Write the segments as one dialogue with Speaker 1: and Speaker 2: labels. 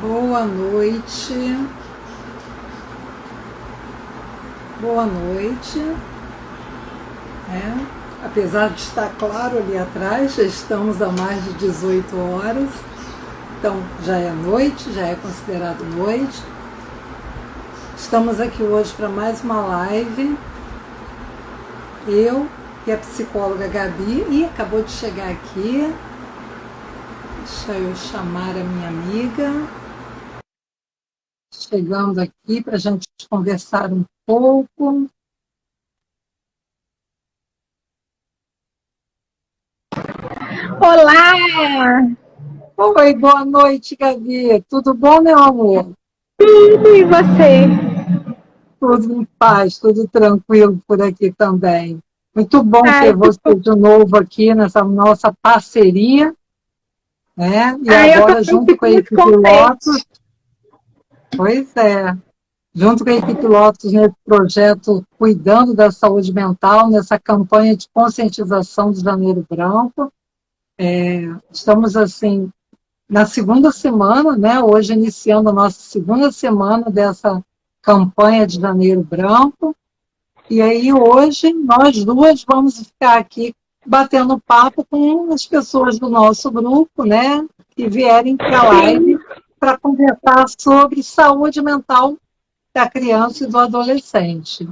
Speaker 1: Boa noite. Boa noite. Apesar de estar claro ali atrás, já estamos a mais de 18 horas. Então já é noite, já é considerado noite. Estamos aqui hoje para mais uma live. Eu e a psicóloga Gabi. E acabou de chegar aqui. Deixa eu chamar a minha amiga. Chegando aqui para a gente conversar um pouco.
Speaker 2: Olá!
Speaker 1: Oi, boa noite, Gabi. Tudo bom, meu amor?
Speaker 2: E você?
Speaker 1: Tudo em paz, tudo tranquilo por aqui também. Muito bom
Speaker 2: Ai,
Speaker 1: ter você de novo aqui nessa nossa parceria, né? E
Speaker 2: eu
Speaker 1: agora,
Speaker 2: também
Speaker 1: junto com
Speaker 2: fico
Speaker 1: a
Speaker 2: muito
Speaker 1: equipe Lotus,
Speaker 2: contente.
Speaker 1: pois é, junto com a equipe Lotus nesse projeto Cuidando da Saúde Mental, nessa campanha de conscientização do Janeiro Branco. Estamos, assim, na segunda semana, né? Hoje iniciando a nossa segunda semana dessa campanha de Janeiro Branco. E aí hoje nós duas vamos ficar aqui batendo papo com as pessoas do nosso grupo, né? Que vierem para a
Speaker 2: Sim.
Speaker 1: live para conversar sobre saúde mental da criança e do adolescente.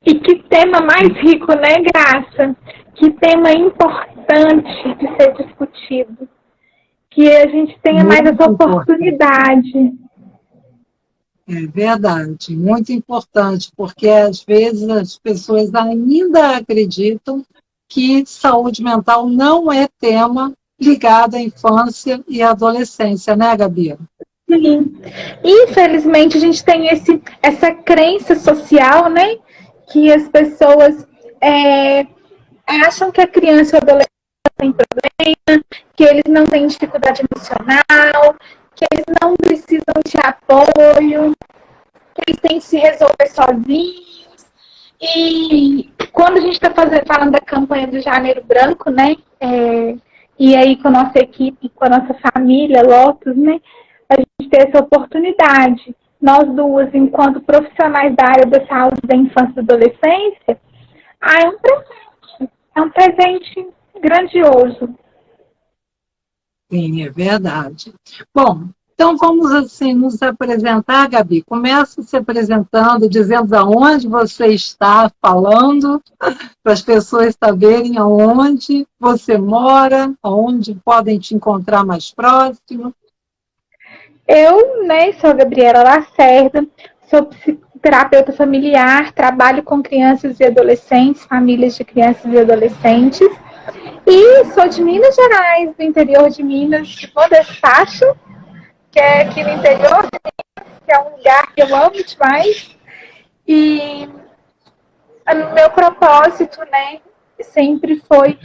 Speaker 2: E que tema mais rico, né, Graça? Que tema importante de ser discutido. Que a gente tenha mais
Speaker 1: Muito
Speaker 2: essa
Speaker 1: importante.
Speaker 2: oportunidade.
Speaker 1: É verdade, muito importante, porque às vezes as pessoas ainda acreditam que saúde mental não é tema ligado à infância e à adolescência, né, Gabi?
Speaker 2: Sim. Infelizmente, a gente tem essa crença social, né? Que as pessoas acham que a criança e o adolescente tem problema, que eles não têm dificuldade emocional, que eles não precisam de apoio, que eles têm que se resolver sozinhos. E quando a gente está falando da campanha do Janeiro Branco, né? E aí com a nossa equipe, com a nossa família, Lotus, né? A gente ter essa oportunidade. Nós duas, enquanto profissionais da área da saúde da infância e adolescência, é um presente. É um presente grandioso.
Speaker 1: Sim, é verdade. Bom, então vamos assim nos apresentar, Gabi. Começa se apresentando, dizendo aonde você está falando, para as pessoas saberem aonde você mora, aonde podem te encontrar mais próximo.
Speaker 2: Eu, né, sou a Gabriela Lacerda, sou psicoterapeuta familiar, trabalho com crianças e adolescentes, famílias de crianças e adolescentes, e sou de Minas Gerais, do interior de Minas, de Despacho, que é aqui no interior de Minas, que é um lugar que eu amo demais. E o meu propósito, né, sempre foi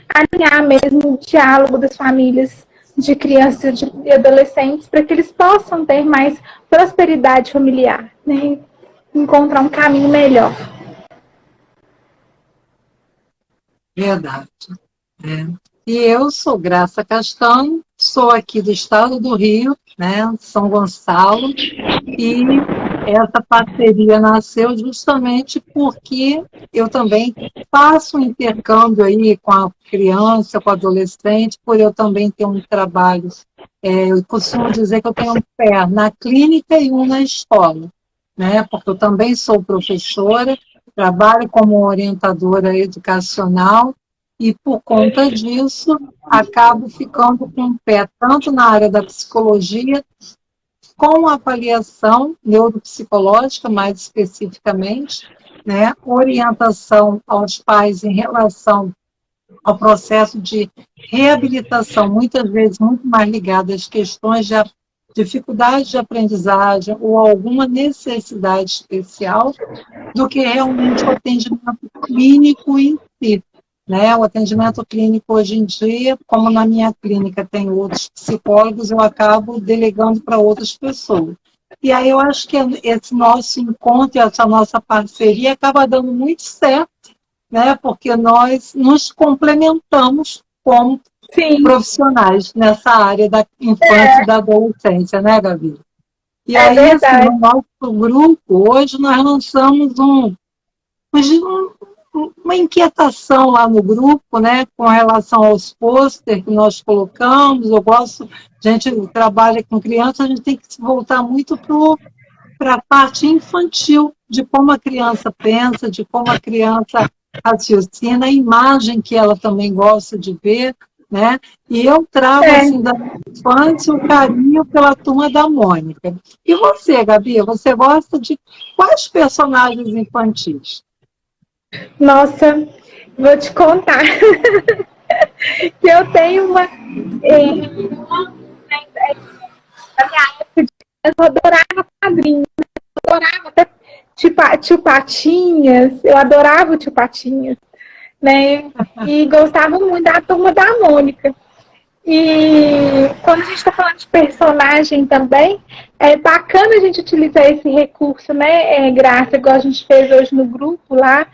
Speaker 2: alinhar mesmo o diálogo das famílias de crianças e adolescentes para que eles possam ter mais prosperidade familiar, né, encontrar um caminho melhor.
Speaker 1: Verdade. É. E eu sou Graça Castano, sou aqui do estado do Rio, né, São Gonçalo, e essa parceria nasceu justamente porque eu também faço um intercâmbio aí com a criança, com o adolescente, por eu também ter um trabalho. Eu costumo dizer que eu tenho um pé na clínica e um na escola, né? Porque eu também sou professora, trabalho como orientadora educacional e, por conta disso, acabo ficando com um pé tanto na área da psicologia, com avaliação neuropsicológica, mais especificamente, né, orientação aos pais em relação ao processo de reabilitação, muitas vezes muito mais ligado às questões de dificuldade de aprendizagem ou alguma necessidade especial, do que realmente o atendimento clínico em si. Né? O atendimento clínico hoje em dia, como na minha clínica tem outros psicólogos, eu acabo delegando para outras pessoas. E aí eu acho que esse nosso encontro, essa nossa parceria acaba dando muito certo, né? Porque nós nos complementamos como
Speaker 2: Sim,
Speaker 1: profissionais nessa área da infância e da adolescência, né, Gabi? E
Speaker 2: é
Speaker 1: aí, assim,
Speaker 2: verdade.
Speaker 1: no nosso grupo, hoje nós lançamos uma inquietação lá no grupo, né, com relação aos pôster que nós colocamos. Eu gosto, a gente trabalha com criança, a gente tem que se voltar muito para a parte infantil, de como a criança pensa, de como a criança raciocina, a imagem que ela também gosta de ver, né? E eu trago,
Speaker 2: É.
Speaker 1: assim, da infância o carinho pela Turma da Mônica. E você, Gabi, você gosta de quais personagens infantis?
Speaker 2: Nossa, vou te contar que eu tenho uma. Na minha época, eu adorava quadrinhos, eu adorava até tio Patinhas, eu adorava o tio Patinhas, né? E gostava muito da Turma da Mônica. E quando a gente está falando de personagem também, é bacana a gente utilizar esse recurso, né, Graça, igual a gente fez hoje no grupo lá,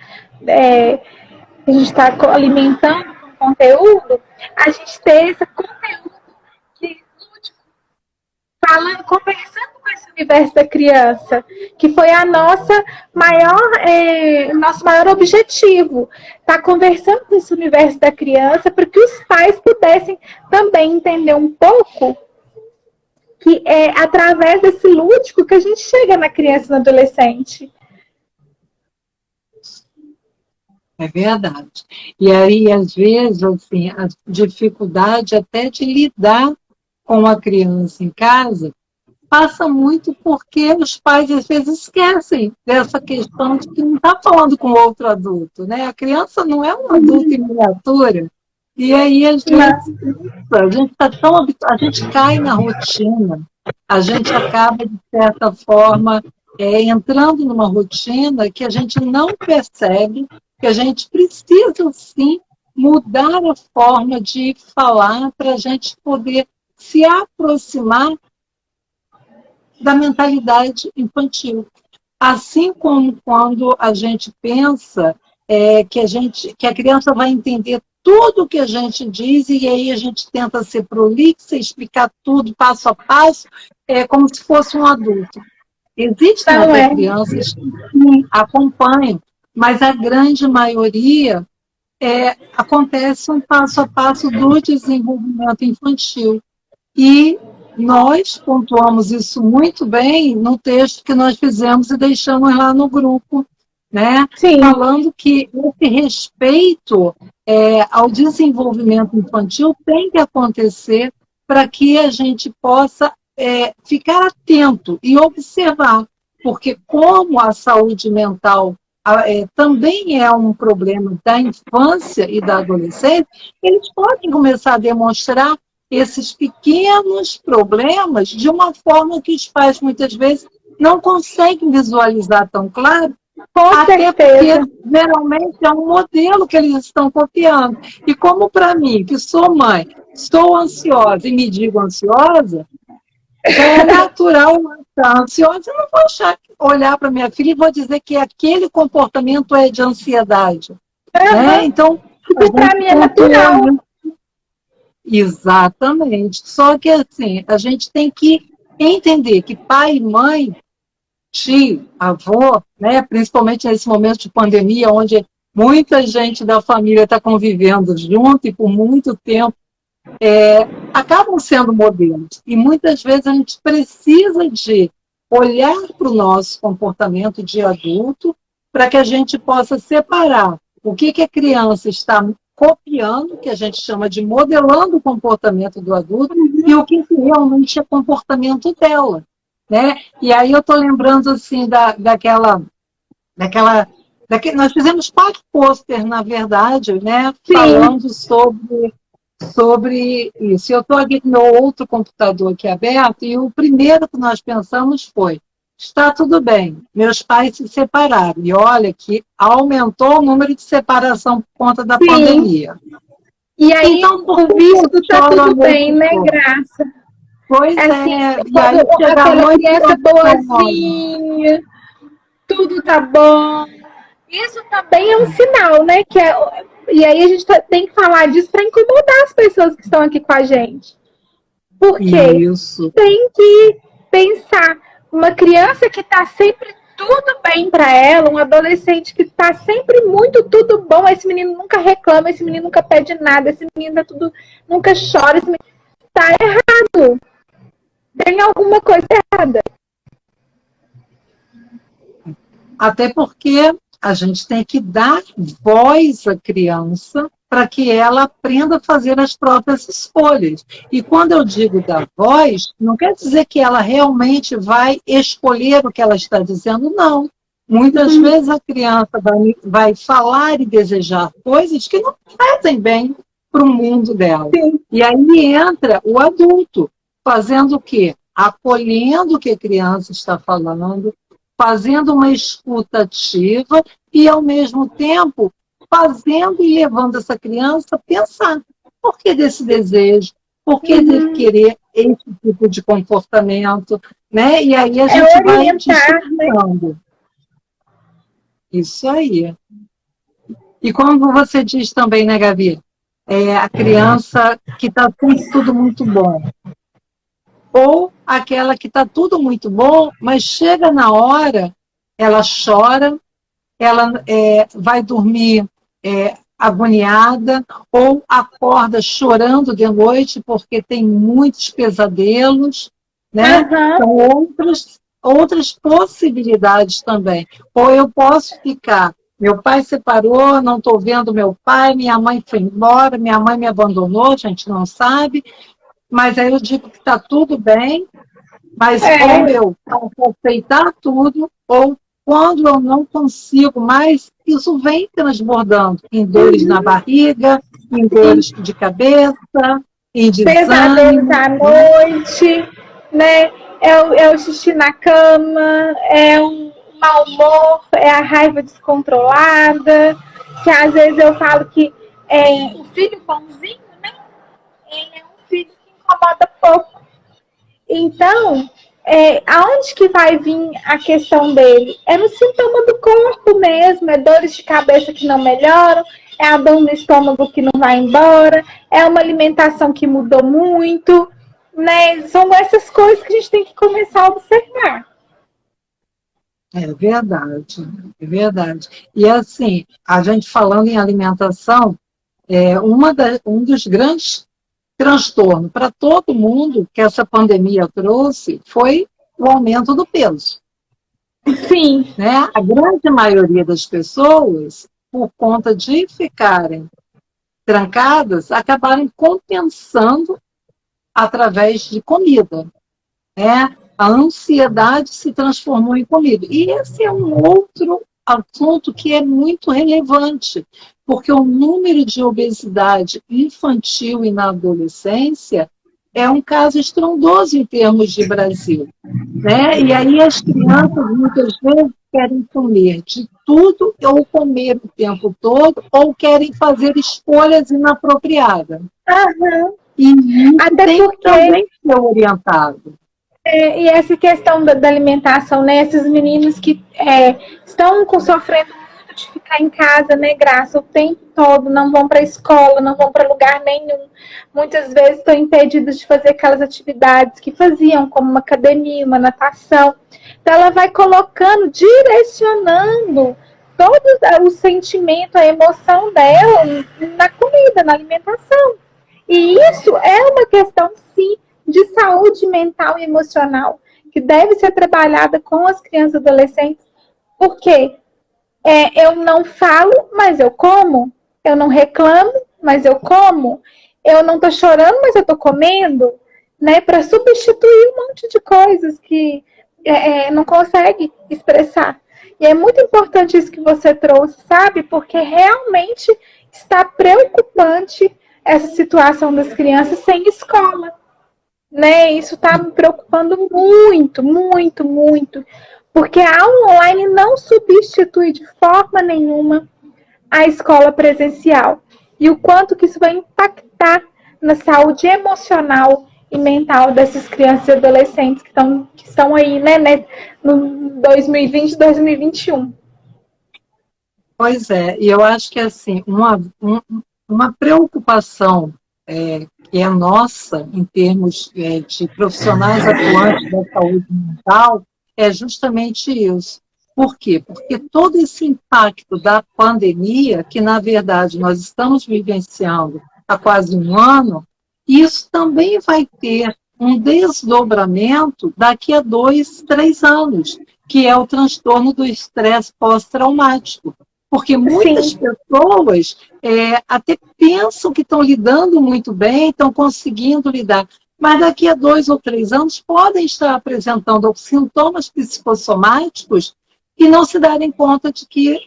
Speaker 2: a gente está alimentando com conteúdo, a gente ter esse conteúdo que falando, conversando com esse universo da criança, que foi a nossa nosso maior objetivo, estar conversando com esse universo da criança para que os pais pudessem também entender um pouco que é através desse lúdico que a gente chega na criança e no adolescente.
Speaker 1: É verdade. E aí, às vezes, assim, a dificuldade até de lidar com a criança em casa passa muito porque os pais, às vezes, esquecem dessa questão de que não está falando com outro adulto, né? A criança não é um adulto em miniatura. E aí, às vezes, a gente está tão habituado, a gente cai na rotina, a gente acaba, de certa forma, entrando numa rotina que a gente não percebe, que a gente precisa, sim, mudar a forma de falar para a gente poder se aproximar da mentalidade infantil. Assim como quando a gente pensa que a criança vai entender tudo o que a gente diz e aí a gente tenta ser prolixa, explicar tudo passo a passo, como se fosse um adulto. Existem
Speaker 2: Não
Speaker 1: até
Speaker 2: é?
Speaker 1: crianças que sim, acompanham, mas a grande maioria acontece um passo a passo do desenvolvimento infantil. E nós pontuamos isso muito bem no texto que nós fizemos e deixamos lá no grupo, né?
Speaker 2: Sim.
Speaker 1: Falando que esse respeito ao desenvolvimento infantil tem que acontecer para que a gente possa ficar atento e observar, porque como a saúde mental também é um problema da infância e da adolescência, eles podem começar a demonstrar esses pequenos problemas de uma forma que os pais muitas vezes não conseguem visualizar tão claro,
Speaker 2: Com
Speaker 1: até
Speaker 2: certeza.
Speaker 1: porque geralmente é um modelo que eles estão copiando. E como para mim, que sou mãe, estou ansiosa e me digo ansiosa, já é natural eu estar ansiosa. Eu não vou olhar para minha filha e vou dizer que aquele comportamento é de ansiedade. Né?
Speaker 2: Uhum.
Speaker 1: Então, a
Speaker 2: Tipo, para
Speaker 1: gente
Speaker 2: mim é
Speaker 1: pontua
Speaker 2: natural.
Speaker 1: muito. Exatamente. Só que assim, a gente tem que entender que pai e mãe, tio, avô, né, principalmente nesse momento de pandemia, onde muita gente da família está convivendo junto e por muito tempo, acabam sendo modelos. E muitas vezes a gente precisa de olhar para o nosso comportamento de adulto para que a gente possa separar o que a criança está copiando, que a gente chama de modelando o comportamento do adulto, e o que realmente é comportamento dela. Né? E aí eu estou lembrando assim, nós fizemos 4 pôster, na verdade, né,
Speaker 2: Sim.
Speaker 1: falando sobre isso. Eu estou aqui com meu outro computador aqui aberto, e o primeiro que nós pensamos foi: está tudo bem, meus pais se separaram, e olha que aumentou o número de separação por conta da
Speaker 2: Sim.
Speaker 1: pandemia.
Speaker 2: E aí,
Speaker 1: Então, por
Speaker 2: o
Speaker 1: que
Speaker 2: visto
Speaker 1: eu
Speaker 2: tá
Speaker 1: choro a
Speaker 2: tudo bem,
Speaker 1: noite
Speaker 2: né,
Speaker 1: toda?
Speaker 2: Graça?
Speaker 1: Pois
Speaker 2: Assim,
Speaker 1: e aí
Speaker 2: quando
Speaker 1: chega a
Speaker 2: aquela
Speaker 1: noite e
Speaker 2: criança
Speaker 1: eu choro.
Speaker 2: boazinha, tudo tá bom. Isso também é um sinal, né? Que E aí a gente tem que falar disso para incomodar as pessoas que estão aqui com a gente. Porque
Speaker 1: Isso.
Speaker 2: tem que pensar, uma criança que está sempre tudo bem para ela, um adolescente que está sempre muito tudo bom, esse menino nunca reclama, esse menino nunca pede nada, esse menino tá tudo, nunca chora, esse menino tá errado. Tem alguma coisa errada.
Speaker 1: Até porque a gente tem que dar voz à criança para que ela aprenda a fazer as próprias escolhas. E quando eu digo dar voz, não quer dizer que ela realmente vai escolher o que ela está dizendo, não. Muitas vezes a criança vai falar e desejar coisas que não fazem bem para o mundo dela.
Speaker 2: Sim.
Speaker 1: E aí entra o adulto, fazendo o quê? Acolhendo o que a criança está falando, fazendo uma escuta ativa e, ao mesmo tempo, fazendo e levando essa criança a pensar. Por que desse desejo? Por que de querer esse tipo de comportamento? Né? E aí a gente vai disciplinando. Isso aí. E como você diz também, né, Gabi? A criança que está sempre tudo muito bom. Ou aquela que está tudo muito bom, mas chega na hora, ela chora, ela vai dormir agoniada, ou acorda chorando de noite porque tem muitos pesadelos, né? São outras possibilidades também. Ou eu posso ficar, meu pai separou, não estou vendo meu pai, minha mãe foi embora, minha mãe me abandonou, a gente não sabe, mas aí eu digo que está tudo bem, mas ou eu posso aceitar tudo, ou quando eu não consigo mais, isso vem transbordando em dores na barriga, em dores de cabeça, em desânimo.
Speaker 2: Pesadelos à noite, né? É o xixi na cama, é um mau humor, é a raiva descontrolada, que às vezes eu falo que o filho bonzinho, né? Ele é um filho que incomoda pouco. Então, aonde que vai vir a questão dele? É no sintoma do corpo mesmo, é dores de cabeça que não melhoram, é a dor no estômago que não vai embora, é uma alimentação que mudou muito, né? São essas coisas que a gente tem que começar a observar.
Speaker 1: É verdade, é verdade. E assim, a gente falando em alimentação, um dos grandes transtornos para todo mundo que essa pandemia trouxe foi o aumento do peso.
Speaker 2: Sim.
Speaker 1: Né? A grande maioria das pessoas, por conta de ficarem trancadas, acabaram compensando através de comida. Né? A ansiedade se transformou em comida. E esse é um outro assunto que é muito relevante, porque o número de obesidade infantil e na adolescência é um caso estrondoso em termos de Brasil. Né? E aí as crianças muitas vezes querem comer de tudo ou comer o tempo todo ou querem fazer escolhas inapropriadas. E isso
Speaker 2: até
Speaker 1: tem
Speaker 2: porque
Speaker 1: que também ser orientado.
Speaker 2: E essa questão da alimentação, né? Esses meninos que estão sofrendo muito de ficar em casa, né, Graça, o tempo todo, não vão para a escola, não vão para lugar nenhum. Muitas vezes estão impedidos de fazer aquelas atividades que faziam, como uma academia, uma natação. Então, ela vai colocando, direcionando todo o sentimento, a emoção dela na comida, na alimentação. E isso é uma questão, sim, de saúde mental e emocional, que deve ser trabalhada com as crianças e adolescentes, porque eu não falo, mas eu como, eu não reclamo, mas eu como, eu não estou chorando, mas eu estou comendo, né, para substituir um monte de coisas que não consegue expressar. E é muito importante isso que você trouxe, sabe? Porque realmente está preocupante essa situação das crianças sem escola. Né? Isso está me preocupando muito, muito, muito, porque a aula online não substitui de forma nenhuma a escola presencial. E o quanto que isso vai impactar na saúde emocional e mental dessas crianças e adolescentes que estão aí, né, no 2020, 2021.
Speaker 1: Pois é, e eu acho que assim, uma preocupação que é nossa em termos de profissionais atuantes da saúde mental é justamente isso. Por quê? Porque todo esse impacto da pandemia, que na verdade nós estamos vivenciando há quase um ano, isso também vai ter um desdobramento daqui a 2, 3 anos, que é o transtorno do estresse pós-traumático. Porque muitas
Speaker 2: Sim,
Speaker 1: pessoas até pensam que estão lidando muito bem, estão conseguindo lidar, mas daqui a 2 ou 3 anos podem estar apresentando sintomas psicossomáticos e não se darem conta de que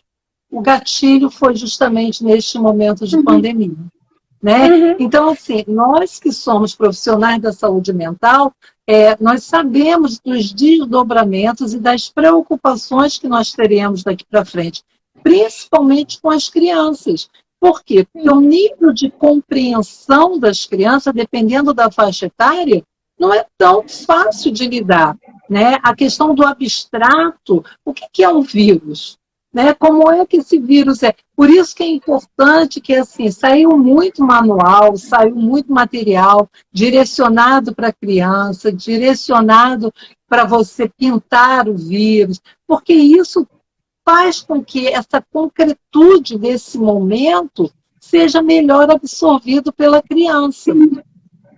Speaker 1: o gatilho foi justamente neste momento de
Speaker 2: uhum,
Speaker 1: pandemia. Né?
Speaker 2: uhum,
Speaker 1: Então, assim, nós que somos profissionais da saúde mental, nós sabemos dos desdobramentos e das preocupações que nós teremos daqui para frente, principalmente com as crianças. Por quê? Porque o nível de compreensão das crianças, dependendo da faixa etária, não é tão fácil de lidar. Né? A questão do abstrato, o que é um vírus? Né? Como é que esse vírus é? Por isso que é importante que assim, saiu muito manual, saiu muito material direcionado para a criança, direcionado para você pintar o vírus, porque isso faz com que essa concretude desse momento seja melhor absorvido pela criança.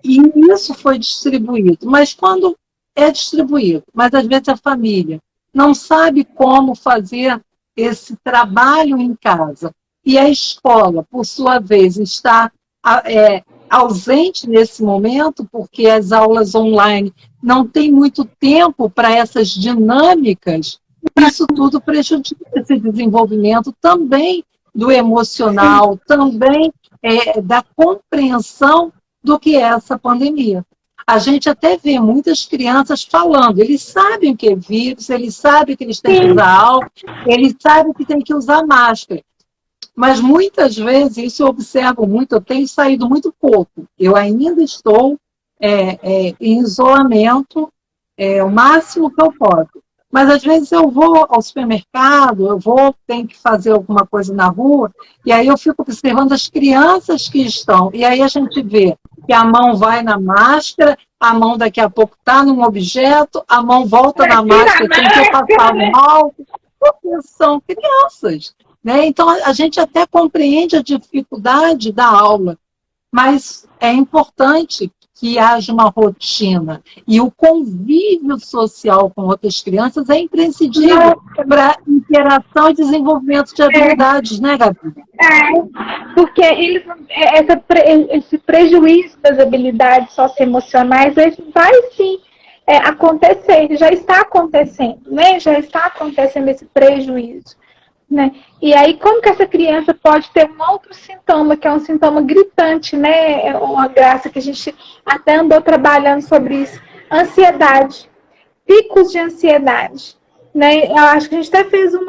Speaker 1: E isso foi distribuído. Mas quando é distribuído, mas às vezes a família não sabe como fazer esse trabalho em casa, e a escola, por sua vez, está ausente nesse momento, porque as aulas online não têm muito tempo para essas dinâmicas, isso tudo prejudica esse desenvolvimento também do
Speaker 2: sim,
Speaker 1: emocional, também da compreensão do que é essa pandemia. A gente até vê muitas crianças falando, eles sabem o que é vírus, eles sabem que eles têm que
Speaker 2: sim.
Speaker 1: usar álcool, eles sabem que têm que usar máscara. Mas muitas vezes, isso eu observo muito, eu tenho saído muito pouco. Eu ainda estou em isolamento, o máximo que eu posso. Mas às vezes eu vou ao supermercado, tenho que fazer alguma coisa na rua, e aí eu fico observando as crianças que estão. E aí a gente vê que a mão vai na máscara, a mão daqui a pouco está num objeto, a mão volta
Speaker 2: Vai
Speaker 1: na
Speaker 2: tirar a
Speaker 1: máscara sem ter
Speaker 2: máscara,
Speaker 1: passado
Speaker 2: né?
Speaker 1: mal, porque são crianças. Né? Então a gente até compreende a dificuldade da aula, mas é importante que haja uma rotina. E o convívio social com outras crianças é imprescindível
Speaker 2: Nossa,
Speaker 1: para interação e desenvolvimento de habilidades, né, Gabi?
Speaker 2: porque eles, esse prejuízo das habilidades socioemocionais vai sim acontecer, já está acontecendo, né? Já está acontecendo esse prejuízo. Né? E aí, como que essa criança pode ter um outro sintoma, que é um sintoma gritante, né? É uma graça que a gente até andou trabalhando sobre isso. Ansiedade, picos de ansiedade. Né? Eu acho que a gente até fez um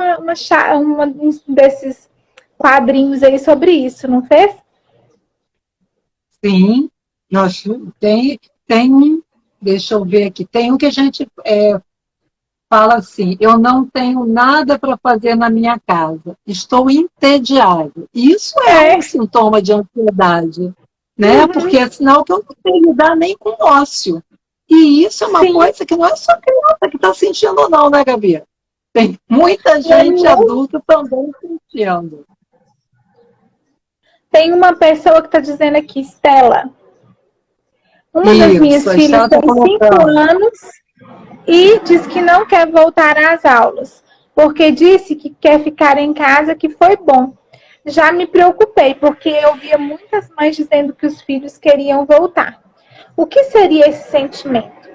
Speaker 2: desses quadrinhos aí sobre isso, não fez?
Speaker 1: Sim, nós deixa eu ver aqui, tem um que a gente fala assim, eu não tenho nada para fazer na minha casa, estou entediado. Isso é um
Speaker 2: É.
Speaker 1: sintoma de ansiedade, né? Porque
Speaker 2: Uhum.
Speaker 1: é sinal que eu não sei lidar nem com ócio. E isso é uma
Speaker 2: Sim.
Speaker 1: coisa que não é só criança que está sentindo, não, né, Gabi? Tem muita
Speaker 2: E aí,
Speaker 1: gente adulta também sentindo.
Speaker 2: tem uma pessoa que está dizendo aqui, Estela, uma das
Speaker 1: Isso,
Speaker 2: minhas
Speaker 1: a
Speaker 2: filhas
Speaker 1: Estela está
Speaker 2: tem 5
Speaker 1: colocando.
Speaker 2: anos e diz que não quer voltar às aulas, porque disse que quer ficar em casa, que foi bom. Já me preocupei, porque eu via muitas mães dizendo que os filhos queriam voltar. O que seria esse sentimento?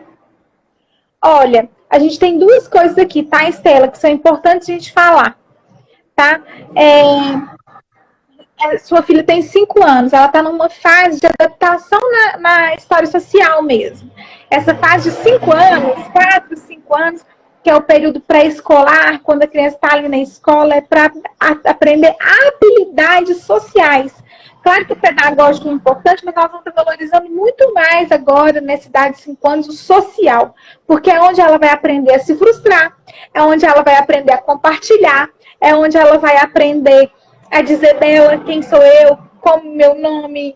Speaker 2: Olha, a gente tem duas coisas aqui, tá, Estela, que são importantes a gente falar, tá? Sua filha tem 5 anos, ela está numa fase de adaptação na história social mesmo. Essa fase de 5 anos, 4, 5 anos, que é o período pré-escolar, quando a criança está ali na escola, é para aprender habilidades sociais. Claro que o pedagógico é importante, mas nós vamos estar valorizando muito mais agora, nessa idade de 5 anos, o social. Porque é onde ela vai aprender a se frustrar, é onde ela vai aprender a compartilhar, é onde ela vai aprender a dizer dela quem sou eu, como meu nome,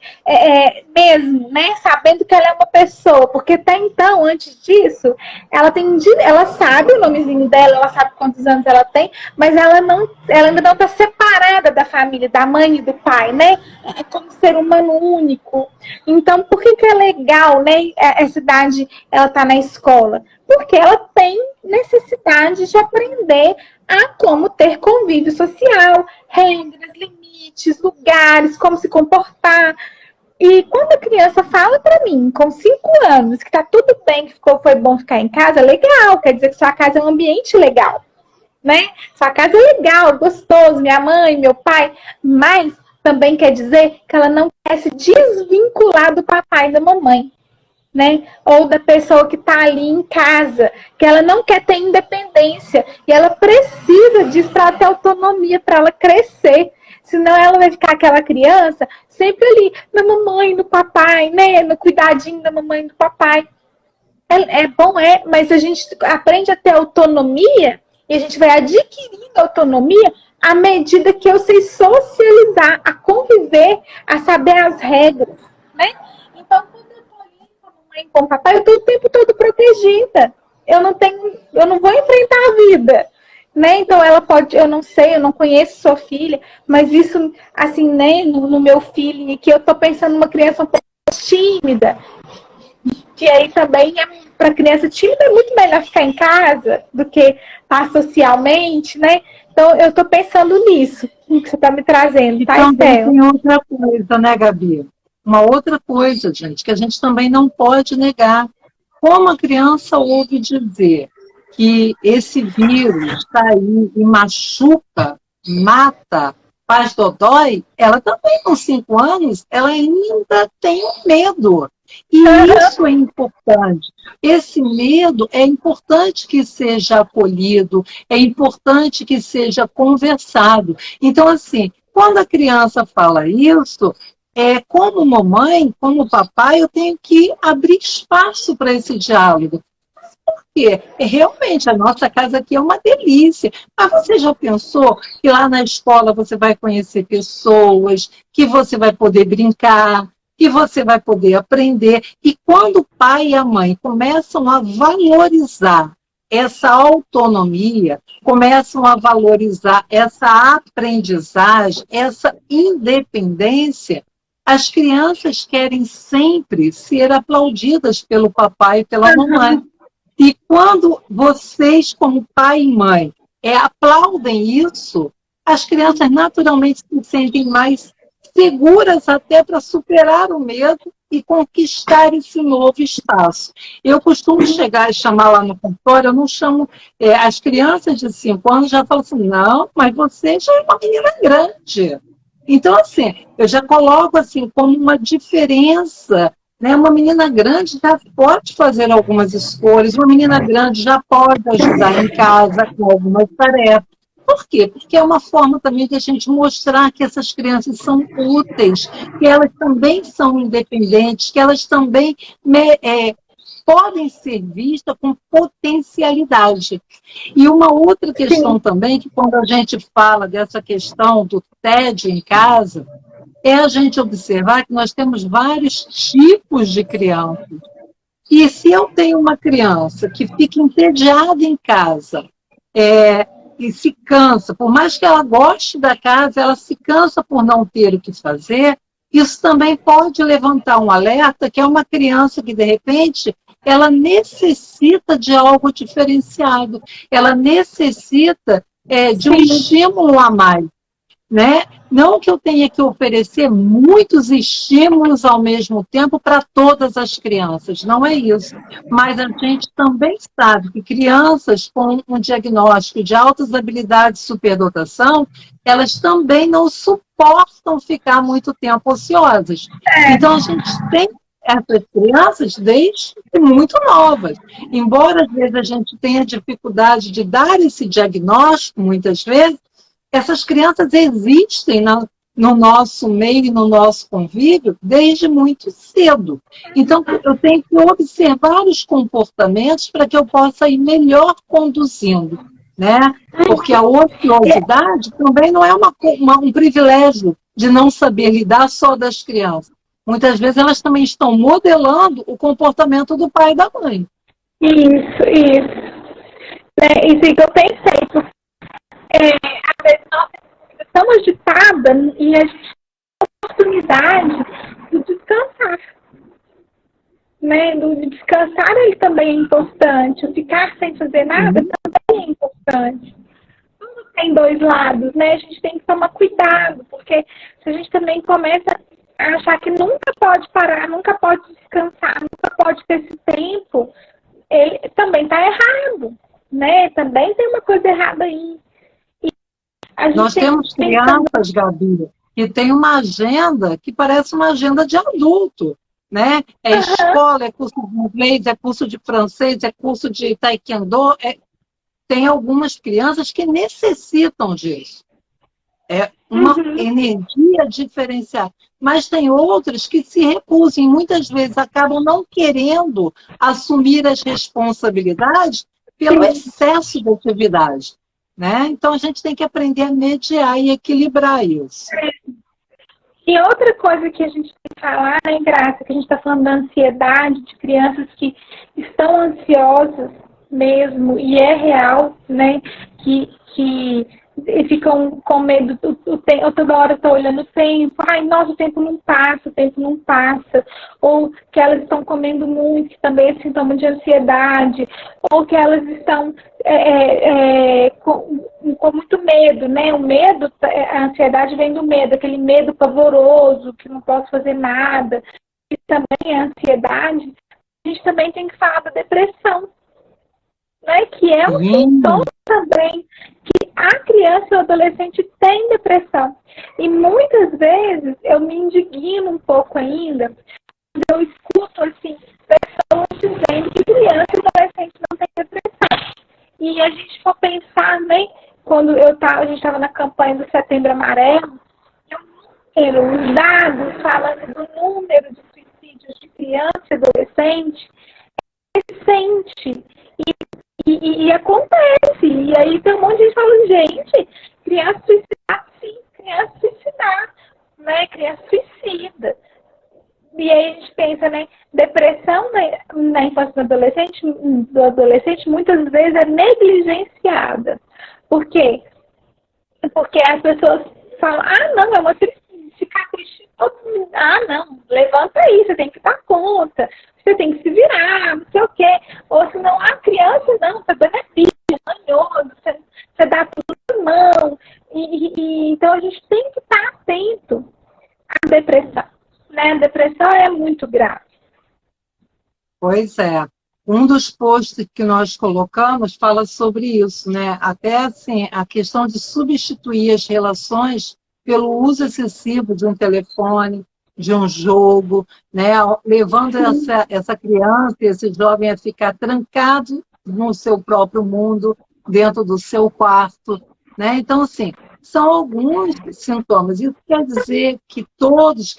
Speaker 2: mesmo, né? Sabendo que ela é uma pessoa, porque até então, antes disso, ela sabe o nomezinho dela, ela sabe quantos anos ela tem, mas ela ainda não está separada da família, da mãe e do pai, né? É como ser humano único. Então, por que é legal, né? Essa idade ela está na escola? Porque ela tem necessidade de aprender a como ter convívio social, regras, limites, lugares, como se comportar. E quando a criança fala para mim, com 5 anos, que tá tudo bem, que foi bom ficar em casa, legal, quer dizer que sua casa é um ambiente legal, né? Sua casa é legal, gostoso, minha mãe, meu pai, mas também quer dizer que ela não quer se desvincular do papai e da mamãe, né? Ou da pessoa que está ali em casa, que ela não quer ter independência e ela precisa disso para ter autonomia, para ela crescer. Senão ela vai ficar aquela criança sempre ali na mamãe, no papai, né? No cuidadinho da mamãe e do papai. É bom, mas a gente aprende a ter autonomia e a gente vai adquirindo autonomia à medida que eu sei socializar, a conviver, a saber as regras, né? Então, com o papai, eu estou o tempo todo protegida. Eu não vou enfrentar a vida, né? Então ela pode, eu não sei, eu não conheço sua filha, mas isso, assim, né, no meu feeling, que eu estou pensando numa criança um pouco tímida, que aí também para criança tímida é muito melhor ficar em casa do que estar socialmente, né? Então eu estou pensando nisso, que você está me trazendo, tá,
Speaker 1: Estela? Tem outra coisa, né, Gabi? Uma outra coisa, gente, que a gente também não pode negar. Como a criança ouve dizer que esse vírus está aí e machuca, mata, faz dodói, ela também com 5 anos, ela ainda tem um medo. E isso é importante. Esse medo é importante que seja acolhido, é importante que seja conversado. Então, assim, quando a criança fala isso, como mamãe, como papai, eu tenho que abrir espaço para esse diálogo. Porque realmente a nossa casa aqui é uma delícia. Mas você já pensou que lá na escola você vai conhecer pessoas, que você vai poder brincar, que você vai poder aprender? E quando o pai e a mãe começam a valorizar essa autonomia, começam a valorizar essa aprendizagem, essa independência, as crianças querem sempre ser aplaudidas pelo papai e pela mamãe. E quando vocês, como pai e mãe, aplaudem isso, as crianças naturalmente se sentem mais seguras até para superar o medo e conquistar esse novo espaço. Eu costumo chegar e chamar lá no consultório, eu não chamo as crianças de 5 anos, já falo assim, não, mas você já é uma menina grande. Então, assim, eu já coloco assim como uma diferença, né? Uma menina grande já pode fazer algumas escolhas, uma menina grande já pode ajudar em casa com algumas tarefas. Por quê? Porque é uma forma também de a gente mostrar que essas crianças são úteis, que elas também são independentes, que elas também podem ser vistas com potencialidade. E uma outra questão também, que quando a gente fala dessa questão do tédio em casa, é a gente observar que nós temos vários tipos de crianças. E se eu tenho uma criança que fica entediada em casa, e se cansa, por mais que ela goste da casa, ela se cansa por não ter o que fazer, isso também pode levantar um alerta que é uma criança que, de repente, ela necessita de algo diferenciado, ela necessita de um estímulo a mais, né? Não que eu tenha que oferecer muitos estímulos ao mesmo tempo para todas as crianças, não é isso. Mas a gente também sabe que crianças com um diagnóstico de altas habilidades de superdotação, elas também não suportam ficar muito tempo ociosas. Então, a gente tem essas crianças desde muito novas. Embora, às vezes, a gente tenha dificuldade de dar esse diagnóstico, muitas vezes, essas crianças existem no nosso meio e no nosso convívio desde muito cedo. Então, eu tenho que observar os comportamentos para que eu possa ir melhor conduzindo, né? Porque a ociosidade também não é um privilégio de não saber lidar só das crianças. Muitas vezes elas também estão modelando o comportamento do pai e da mãe.
Speaker 2: Isso. Isso que eu pensei, porque às vezes nós estamos tão agitada e a gente tem a oportunidade de descansar. Né? Do descansar ele também é importante, o ficar sem fazer nada também é importante. Tudo tem dois lados, né? A gente tem que tomar cuidado, porque se a gente também começa a achar que nunca pode parar, nunca pode descansar, nunca pode ter esse tempo, ele também está errado, né? Também tem uma coisa errada aí.
Speaker 1: Nós temos crianças, Gabi, que tem uma agenda que parece uma agenda de adulto, né? É escola, é curso de inglês, é curso de francês, é curso de taekwondo. Tem algumas crianças que necessitam disso. É uma energia diferenciada. Mas tem outras que se recusam e muitas vezes acabam não querendo assumir as responsabilidades pelo excesso de atividade. Né? Então, a gente tem que aprender a mediar e equilibrar isso.
Speaker 2: E outra coisa que a gente tem que falar, né, Graça, que a gente está falando da ansiedade de crianças que estão ansiosas mesmo, e é real, né, que ficam com medo, toda hora estão olhando o tempo, ai, nossa, o tempo não passa, ou que elas estão comendo muito, que também é sintoma de ansiedade, ou que elas estão com muito medo, né? O medo, a ansiedade vem do medo, aquele medo pavoroso, que não posso fazer nada, que também é ansiedade. A gente também tem que falar da depressão, né? Que é um sintoma também, que a criança e o adolescente tem depressão. E muitas vezes eu me indigno um pouco ainda, eu escuto assim, pessoas dizendo que criança e adolescente não tem depressão. E a gente for pensar, né, quando a gente estava na campanha do Setembro Amarelo, os dados falando do número de suicídios de criança e adolescente é recente. E acontece. E aí tem um monte de gente falando, gente, criança suicidar, sim, criança suicidar, né? Criança suicida. E aí a gente pensa, né? Depressão na infância do adolescente muitas vezes é negligenciada. Por quê? Porque as pessoas falam, não, é uma ficar triste. Não, levanta aí, você tem que dar conta, você tem que se virar, não sei o quê. Ou senão, a criança, não, você é filho, manhoso, você dá tudo na mão. Então a gente tem que estar atento à depressão. Né? A depressão é muito grave.
Speaker 1: Pois é. Um dos posts que nós colocamos fala sobre isso, né? Até assim, a questão de substituir as relações pelo uso excessivo de um telefone, de um jogo, né? Levando essa criança, esse jovem a ficar trancado no seu próprio mundo, dentro do seu quarto, né? Então, assim, são alguns sintomas. Isso quer dizer que todos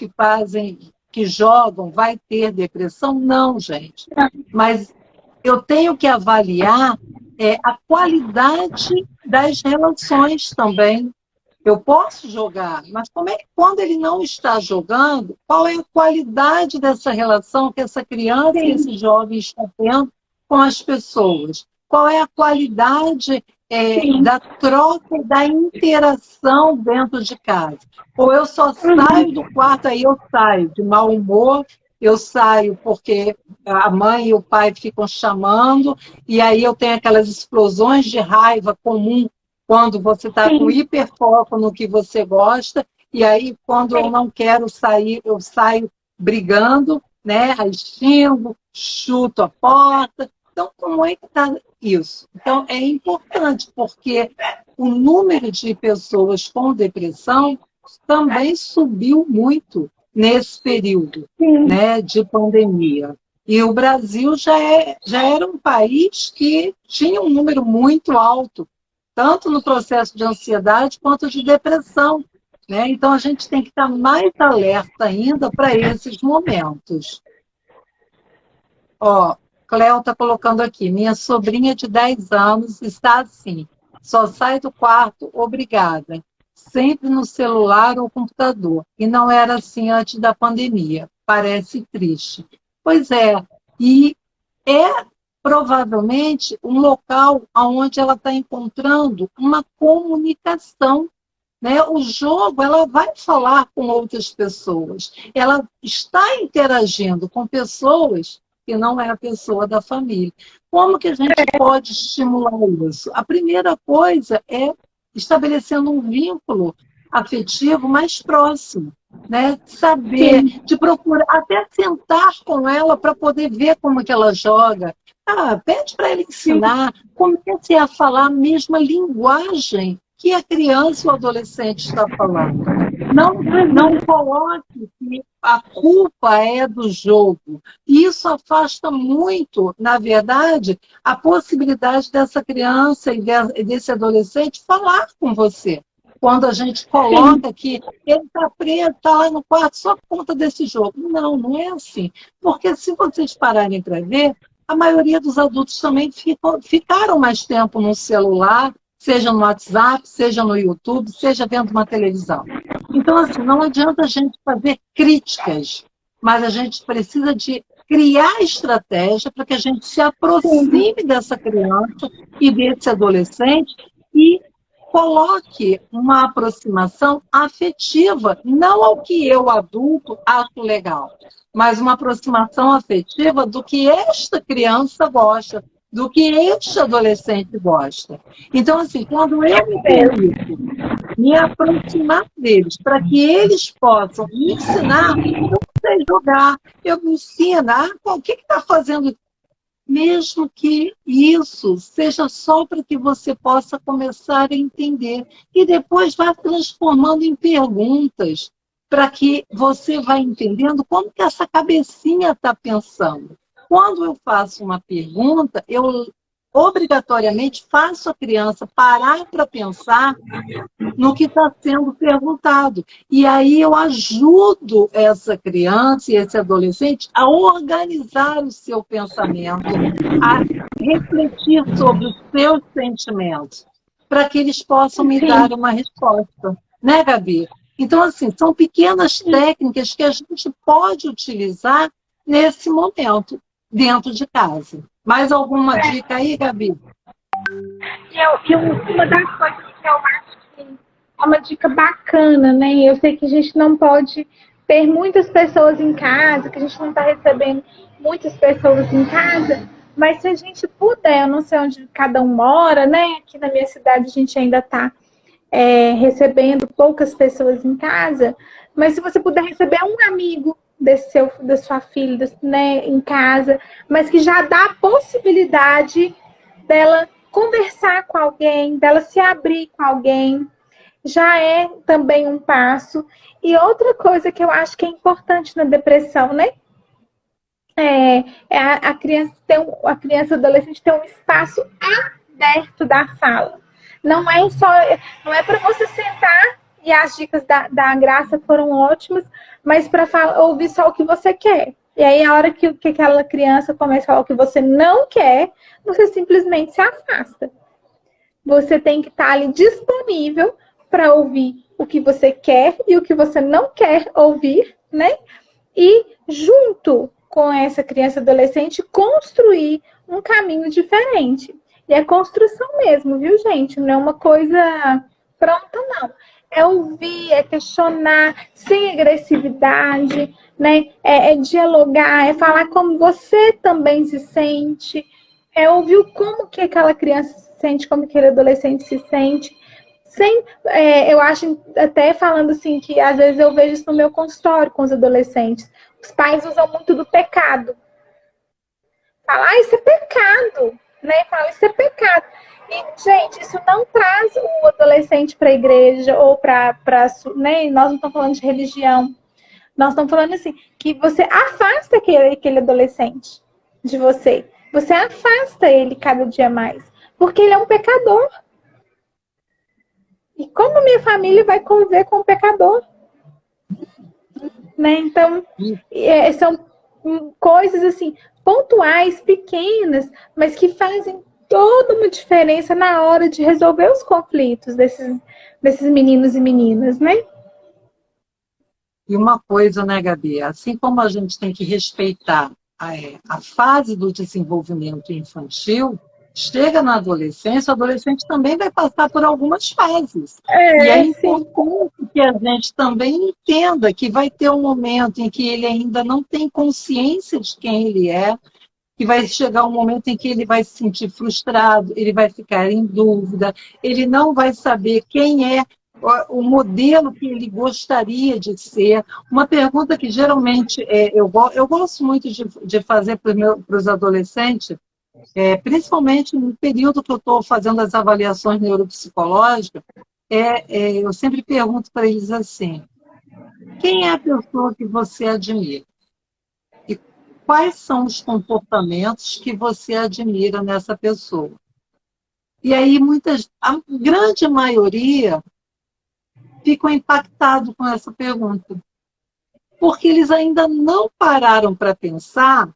Speaker 1: que jogam, vai ter depressão? Não, gente. Mas eu tenho que avaliar a qualidade das relações também. Eu posso jogar, mas quando ele não está jogando, qual é a qualidade dessa relação que essa criança e esse jovem estão tendo com as pessoas? Qual é a qualidade da troca e da interação dentro de casa? Ou eu só saio do quarto, aí eu saio de mau humor, eu saio porque a mãe e o pai ficam chamando, e aí eu tenho aquelas explosões de raiva comum quando você está com hiperfoco no que você gosta, e aí quando eu não quero sair, eu saio brigando, né? Aí xingo, chuto a porta. Então, como é que está isso? Então, é importante, porque o número de pessoas com depressão também subiu muito nesse período, né, de pandemia. E o Brasil já era um país que tinha um número muito alto, tanto no processo de ansiedade quanto de depressão. né? Então, a gente tem que estar mais alerta ainda para esses momentos. Ó, Cléo está colocando aqui, minha sobrinha de 10 anos está assim, só sai do quarto, obrigada, sempre no celular ou computador, e não era assim antes da pandemia, parece triste. Pois é, e é provavelmente um local onde ela está encontrando uma comunicação, né? O jogo, ela vai falar com outras pessoas, ela está interagindo com pessoas que não é a pessoa da família. Como que a gente pode estimular isso? A primeira coisa é estabelecendo um vínculo afetivo mais próximo, né? Saber,
Speaker 2: Sim,
Speaker 1: de procurar, até sentar com ela para poder ver como que ela joga. Ah, pede para ela
Speaker 2: sim,
Speaker 1: ensinar, comece a falar a mesma linguagem que a criança ou o adolescente está falando. Não coloque que a culpa é do jogo. Isso afasta muito, na verdade, a possibilidade dessa criança e desse adolescente falar com você. Quando a gente
Speaker 2: sim,
Speaker 1: coloca que ele está preso, está lá no quarto só por conta desse jogo. Não, não é assim. Porque se vocês pararem para ver, a maioria dos adultos também ficaram mais tempo no celular, seja no WhatsApp, seja no YouTube, seja vendo uma televisão. Então, assim, não adianta a gente fazer críticas, mas a gente precisa de criar estratégia para que a gente se
Speaker 2: sim,
Speaker 1: aproxime dessa criança e desse adolescente e coloque uma aproximação afetiva, não ao que eu, adulto, acho legal, mas uma aproximação afetiva do que esta criança gosta, do que este adolescente gosta. Então, assim, quando eu me permito me aproximar deles, para que eles possam me ensinar, eu sei jogar, eu me ensino, o que está fazendo? Mesmo que isso seja só para que você possa começar a entender. E depois vá transformando em perguntas, para que você vá entendendo como que essa cabecinha está pensando. Quando eu faço uma pergunta, eu obrigatoriamente faço a criança parar para pensar no que está sendo perguntado. E aí eu ajudo essa criança e esse adolescente a organizar o seu pensamento, a refletir sobre os seus sentimentos, para que eles possam me dar
Speaker 2: sim.
Speaker 1: uma resposta. Né, Gabi? Então, assim, são pequenas técnicas que a gente pode utilizar nesse momento, dentro de casa. Mais alguma dica aí, Gabi?
Speaker 2: Uma das coisas que eu acho que é uma dica bacana, né? Eu sei que a gente não pode ter muitas pessoas em casa, que a gente não está recebendo muitas pessoas em casa, mas se a gente puder, eu não sei onde cada um mora, né? Aqui na minha cidade a gente ainda está recebendo poucas pessoas em casa, mas se você puder receber um amigo da sua filha, né, em casa, mas que já dá a possibilidade dela conversar com alguém, dela se abrir com alguém, já é também um passo. E outra coisa que eu acho que é importante na depressão, né? A criança a criança adolescente ter um espaço aberto da fala. Não é só, não é para você sentar e as dicas da Graça foram ótimas, mas para ouvir só o que você quer. E aí, a hora que aquela criança começa a falar o que você não quer, você simplesmente se afasta. Você tem que estar ali disponível para ouvir o que você quer e o que você não quer ouvir, né? E junto com essa criança e adolescente construir um caminho diferente. E é construção mesmo, viu, gente? Não é uma coisa pronta, não. É ouvir, é questionar, sem agressividade, né? É dialogar, é falar como você também se sente, é ouvir como que aquela criança se sente, como que aquele adolescente se sente. Eu acho, até falando assim, que às vezes eu vejo isso no meu consultório com os adolescentes. Os pais usam muito do pecado. Fala, isso é pecado, né? Fala, isso é pecado. E, gente, isso não traz o adolescente para a igreja ou para, né? Nós não estamos falando de religião. Nós estamos falando assim, que você afasta aquele adolescente de você. Você afasta ele cada dia mais. Porque ele é um pecador. E como minha família vai conviver com o pecador? Né? Então, são coisas assim, pontuais, pequenas, mas que fazem toda uma diferença na hora de resolver os conflitos desses meninos e meninas, né?
Speaker 1: E uma coisa, né, Gabi? Assim como a gente tem que respeitar a fase do desenvolvimento infantil, chega na adolescência, o adolescente também vai passar por algumas fases. E é
Speaker 2: Sim.
Speaker 1: importante que a gente também entenda que vai ter um momento em que ele ainda não tem consciência de quem ele é, que vai chegar um momento em que ele vai se sentir frustrado, ele vai ficar em dúvida, ele não vai saber quem é o modelo que ele gostaria de ser. Uma pergunta que geralmente eu gosto muito de fazer para os adolescentes, principalmente no período que eu estou fazendo as avaliações neuropsicológicas, eu sempre pergunto para eles assim: quem é a pessoa que você admira? E quais são os comportamentos que você admira nessa pessoa? E aí a grande maioria ficam impactados com essa pergunta, porque eles ainda não pararam para pensar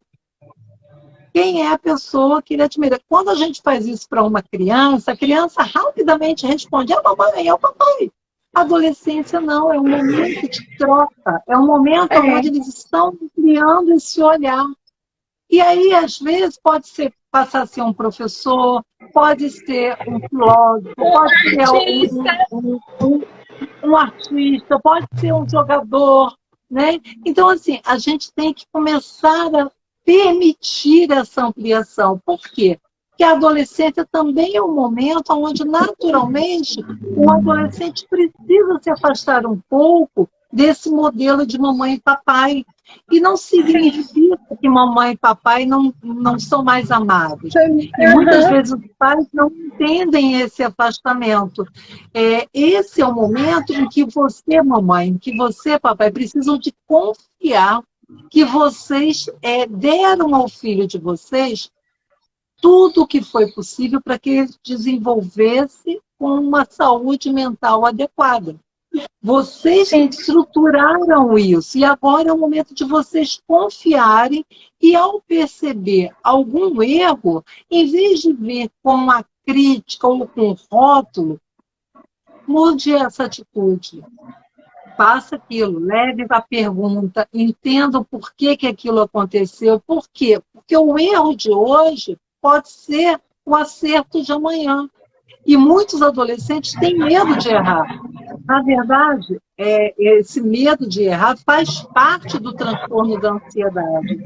Speaker 1: quem é a pessoa que ele admira. Quando a gente faz isso para uma criança, a criança rapidamente responde: é a mamãe, é o papai. A adolescência não, é um momento de troca, é um momento onde eles estão criando esse olhar. E aí, às vezes, pode ser passar a ser um professor, pode ser um filósofo, pode ser um artista, pode ser um jogador, né? Então, assim, a gente tem que começar a permitir essa ampliação. Por quê? Porque a adolescência também é um momento onde, naturalmente, o adolescente precisa se afastar um pouco desse modelo de mamãe e papai. E não significa que mamãe e papai não são mais amados. E muitas vezes os pais não entendem esse afastamento. Esse é o momento em que você, mamãe, que você, papai, precisam de confiar que vocês deram ao filho de vocês tudo o que foi possível para que ele desenvolvesse com uma saúde mental adequada. Vocês estruturaram isso, e agora é o momento de vocês confiarem e, ao perceber algum erro, em vez de vir com a crítica ou com o rótulo, mude essa atitude. Faça aquilo, leve a pergunta, entenda o porquê que aquilo aconteceu. Por quê? Porque o erro de hoje pode ser o acerto de amanhã. E muitos adolescentes têm medo de errar. Na verdade, esse medo de errar faz parte do transtorno da ansiedade.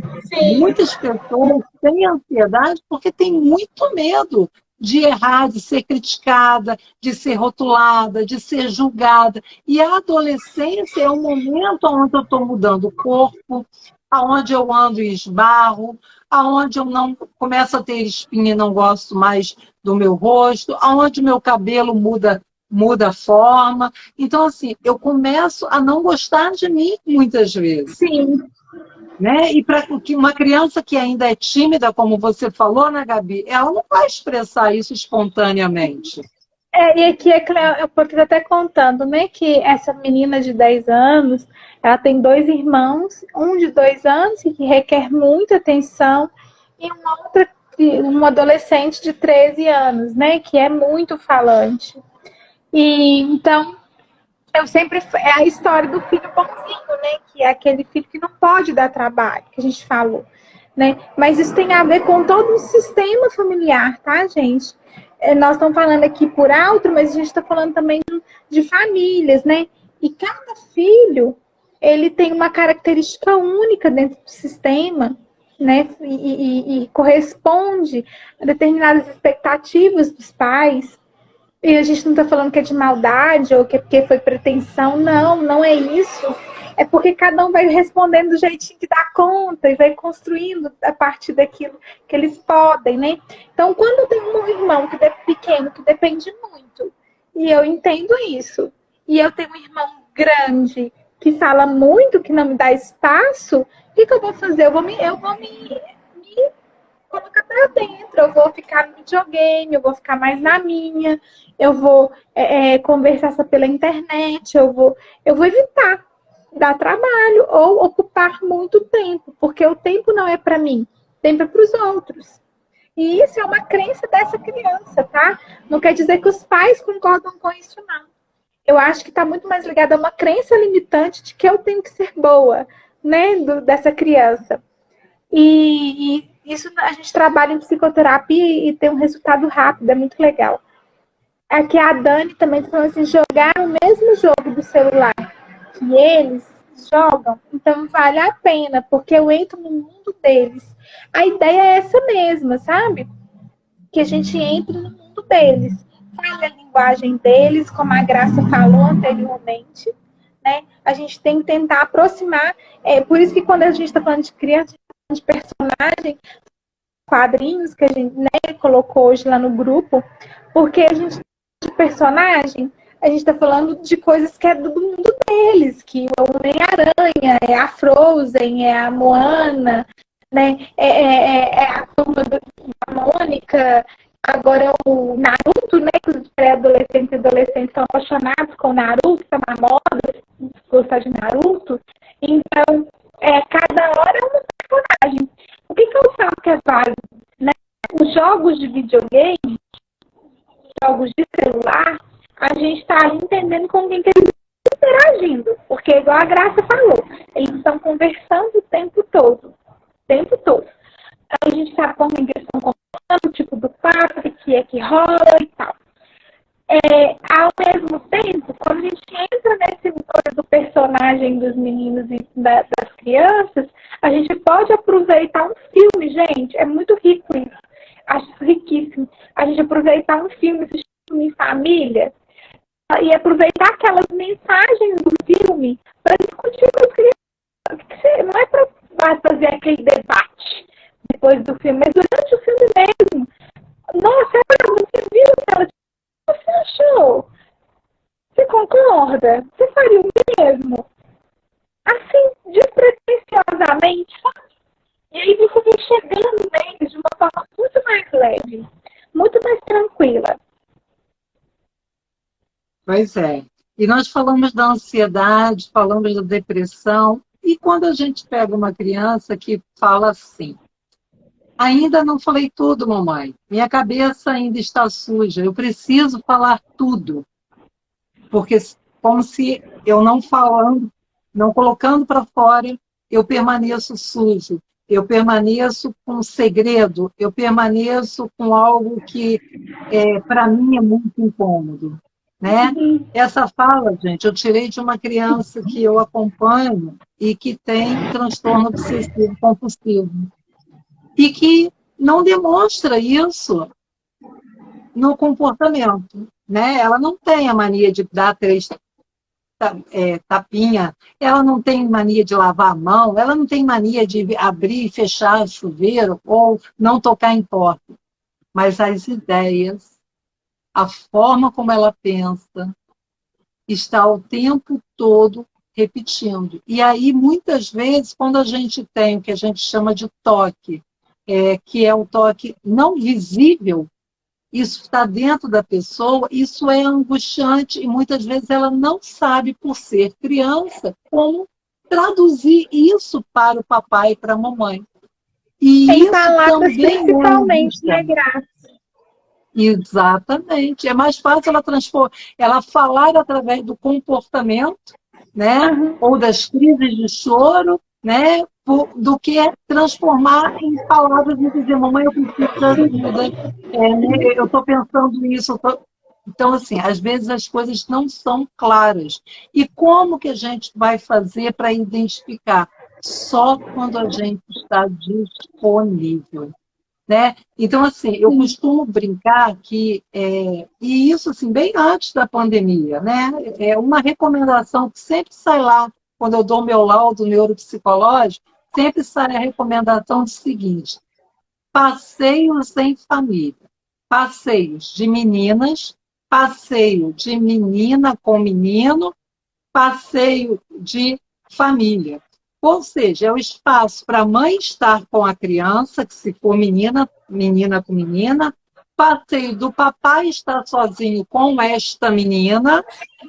Speaker 1: Muitas pessoas têm ansiedade porque têm muito medo de errar, de ser criticada, de ser rotulada, de ser julgada. E a adolescência é um momento onde eu estou mudando o corpo, aonde eu ando e esbarro, aonde eu não começo a ter espinha e não gosto mais do meu rosto, aonde meu cabelo muda a forma. Então, assim, eu começo a não gostar de mim muitas vezes.
Speaker 2: Sim.
Speaker 1: Né? E para que uma criança que ainda é tímida, como você falou, né, Gabi, ela não vai expressar isso espontaneamente.
Speaker 2: E aqui eu poderia até contando, né, que essa menina de 10 anos, ela tem 2 irmãos, um de 2 anos, que requer muita atenção, e um adolescente de 13 anos, né, que é muito falante. E então, é a história do filho bonzinho, né, que é aquele filho que não pode dar trabalho, que a gente falou, né, mas isso tem a ver com todo um sistema familiar, tá, gente? Nós estamos falando aqui por alto, mas a gente está falando também de famílias, né? E cada filho, ele tem uma característica única dentro do sistema, né? E corresponde a determinadas expectativas dos pais. E a gente não está falando que é de maldade ou que é porque foi pretensão. Não, não é isso. É porque cada um vai respondendo do jeitinho que dá conta e vai construindo a partir daquilo que eles podem, né? Então, quando eu tenho um irmão que é pequeno, que depende muito, e eu entendo isso, e eu tenho um irmão grande que fala muito, que não me dá espaço, o que eu vou fazer? Eu vou me colocar para dentro, eu vou ficar no videogame, eu vou ficar mais na minha, eu vou conversar só pela internet, eu vou evitar dar trabalho ou ocupar muito tempo, porque o tempo não é para mim, o tempo é para os outros. E isso é uma crença dessa criança, tá? Não quer dizer que os pais concordam com isso, não. Eu acho que está muito mais ligado a uma crença limitante de que eu tenho que ser boa, né, dessa criança. E isso a gente trabalha em psicoterapia e tem um resultado rápido, é muito legal. Aqui a Dani também falou assim, jogar o mesmo jogo do celular que eles jogam, então vale a pena, porque eu entro no mundo deles. A ideia é essa mesma, sabe? Que a gente entre no mundo deles, fale a linguagem deles, como a Graça falou anteriormente, né? A gente tem que tentar aproximar. Por isso que quando a gente está falando de criança, de personagem, quadrinhos que a gente, né, colocou hoje lá no grupo, porque a gente de personagem, a gente está falando de coisas que é do mundo deles, que é o Homem-Aranha, é a Frozen, é a Moana, né? É a turma da Mônica, agora é o Naruto, né? Que os pré-adolescentes e adolescentes estão apaixonados com o Naruto, está na moda, gostar de Naruto. Então, cada hora é uma personagem. O que eu falo que é válido? Né? Os jogos de videogame, jogos de celular, a gente está entendendo com quem que eles estão interagindo. Porque, igual a Graça falou, eles estão conversando o tempo todo. O tempo todo. A gente sabe com quem que eles estão conversando, o tipo do papo, o que é que rola e tal. Ao mesmo tempo, quando a gente entra nesse coisa do personagem dos meninos e das crianças, a gente pode aproveitar um filme, gente, é muito rico isso, acho riquíssimo, a gente aproveitar um filme, assistir um filme em família, e aproveitar aquelas mensagens do filme para discutir com as crianças, não é para fazer aquele debate depois do filme, mas durante o filme mesmo. Nossa, você viu aquela... O que você achou? Você concorda? Você faria o mesmo? Assim, despretensiosamente, sabe? E aí você vai chegando neles de uma forma muito mais leve, muito mais tranquila.
Speaker 1: Pois é. E nós falamos da ansiedade, falamos da depressão, e quando a gente pega uma criança que fala assim, ainda não falei tudo, mamãe, minha cabeça ainda está suja, eu preciso falar tudo. Porque como se eu não falando, não colocando para fora, eu permaneço sujo, eu permaneço com um segredo, eu permaneço com algo que, para mim, é muito incômodo. Né? Essa fala, gente, eu tirei de uma criança que eu acompanho e que tem transtorno obsessivo compulsivo. E que não demonstra isso no comportamento. Né? Ela não tem a mania de dar 3 tapinha, ela não tem mania de lavar a mão, ela não tem mania de abrir e fechar chuveiro ou não tocar em porta. Mas as ideias, a forma como ela pensa, está o tempo todo repetindo. E aí, muitas vezes, quando a gente tem o que a gente chama de toque, que é um toque não visível, isso está dentro da pessoa, isso é angustiante e muitas vezes ela não sabe, por ser criança, como traduzir isso para o papai e para a mamãe. E
Speaker 2: Em
Speaker 1: isso
Speaker 2: palavras
Speaker 1: também
Speaker 2: principalmente, né, Graça?
Speaker 1: Exatamente. É mais fácil ela falar através do comportamento, né? Ou das crises de choro, né? Do que transformar em palavras e dizer, mamãe, eu preciso de ajuda, eu estou pensando nisso. Então, assim, às vezes as coisas não são claras. E como que a gente vai fazer para identificar? Só quando a gente está disponível. Né? Então, assim, eu costumo brincar que, e isso assim, bem antes da pandemia, né? É uma recomendação que sempre sai lá, quando eu dou meu laudo neuropsicológico, sempre sai a recomendação do seguinte: passeios em família, passeios de meninas, passeio de menina com menino, passeio de família. Ou seja, é o espaço para a mãe estar com a criança, que se for menina, menina com menina, passeio do papai estar sozinho com esta menina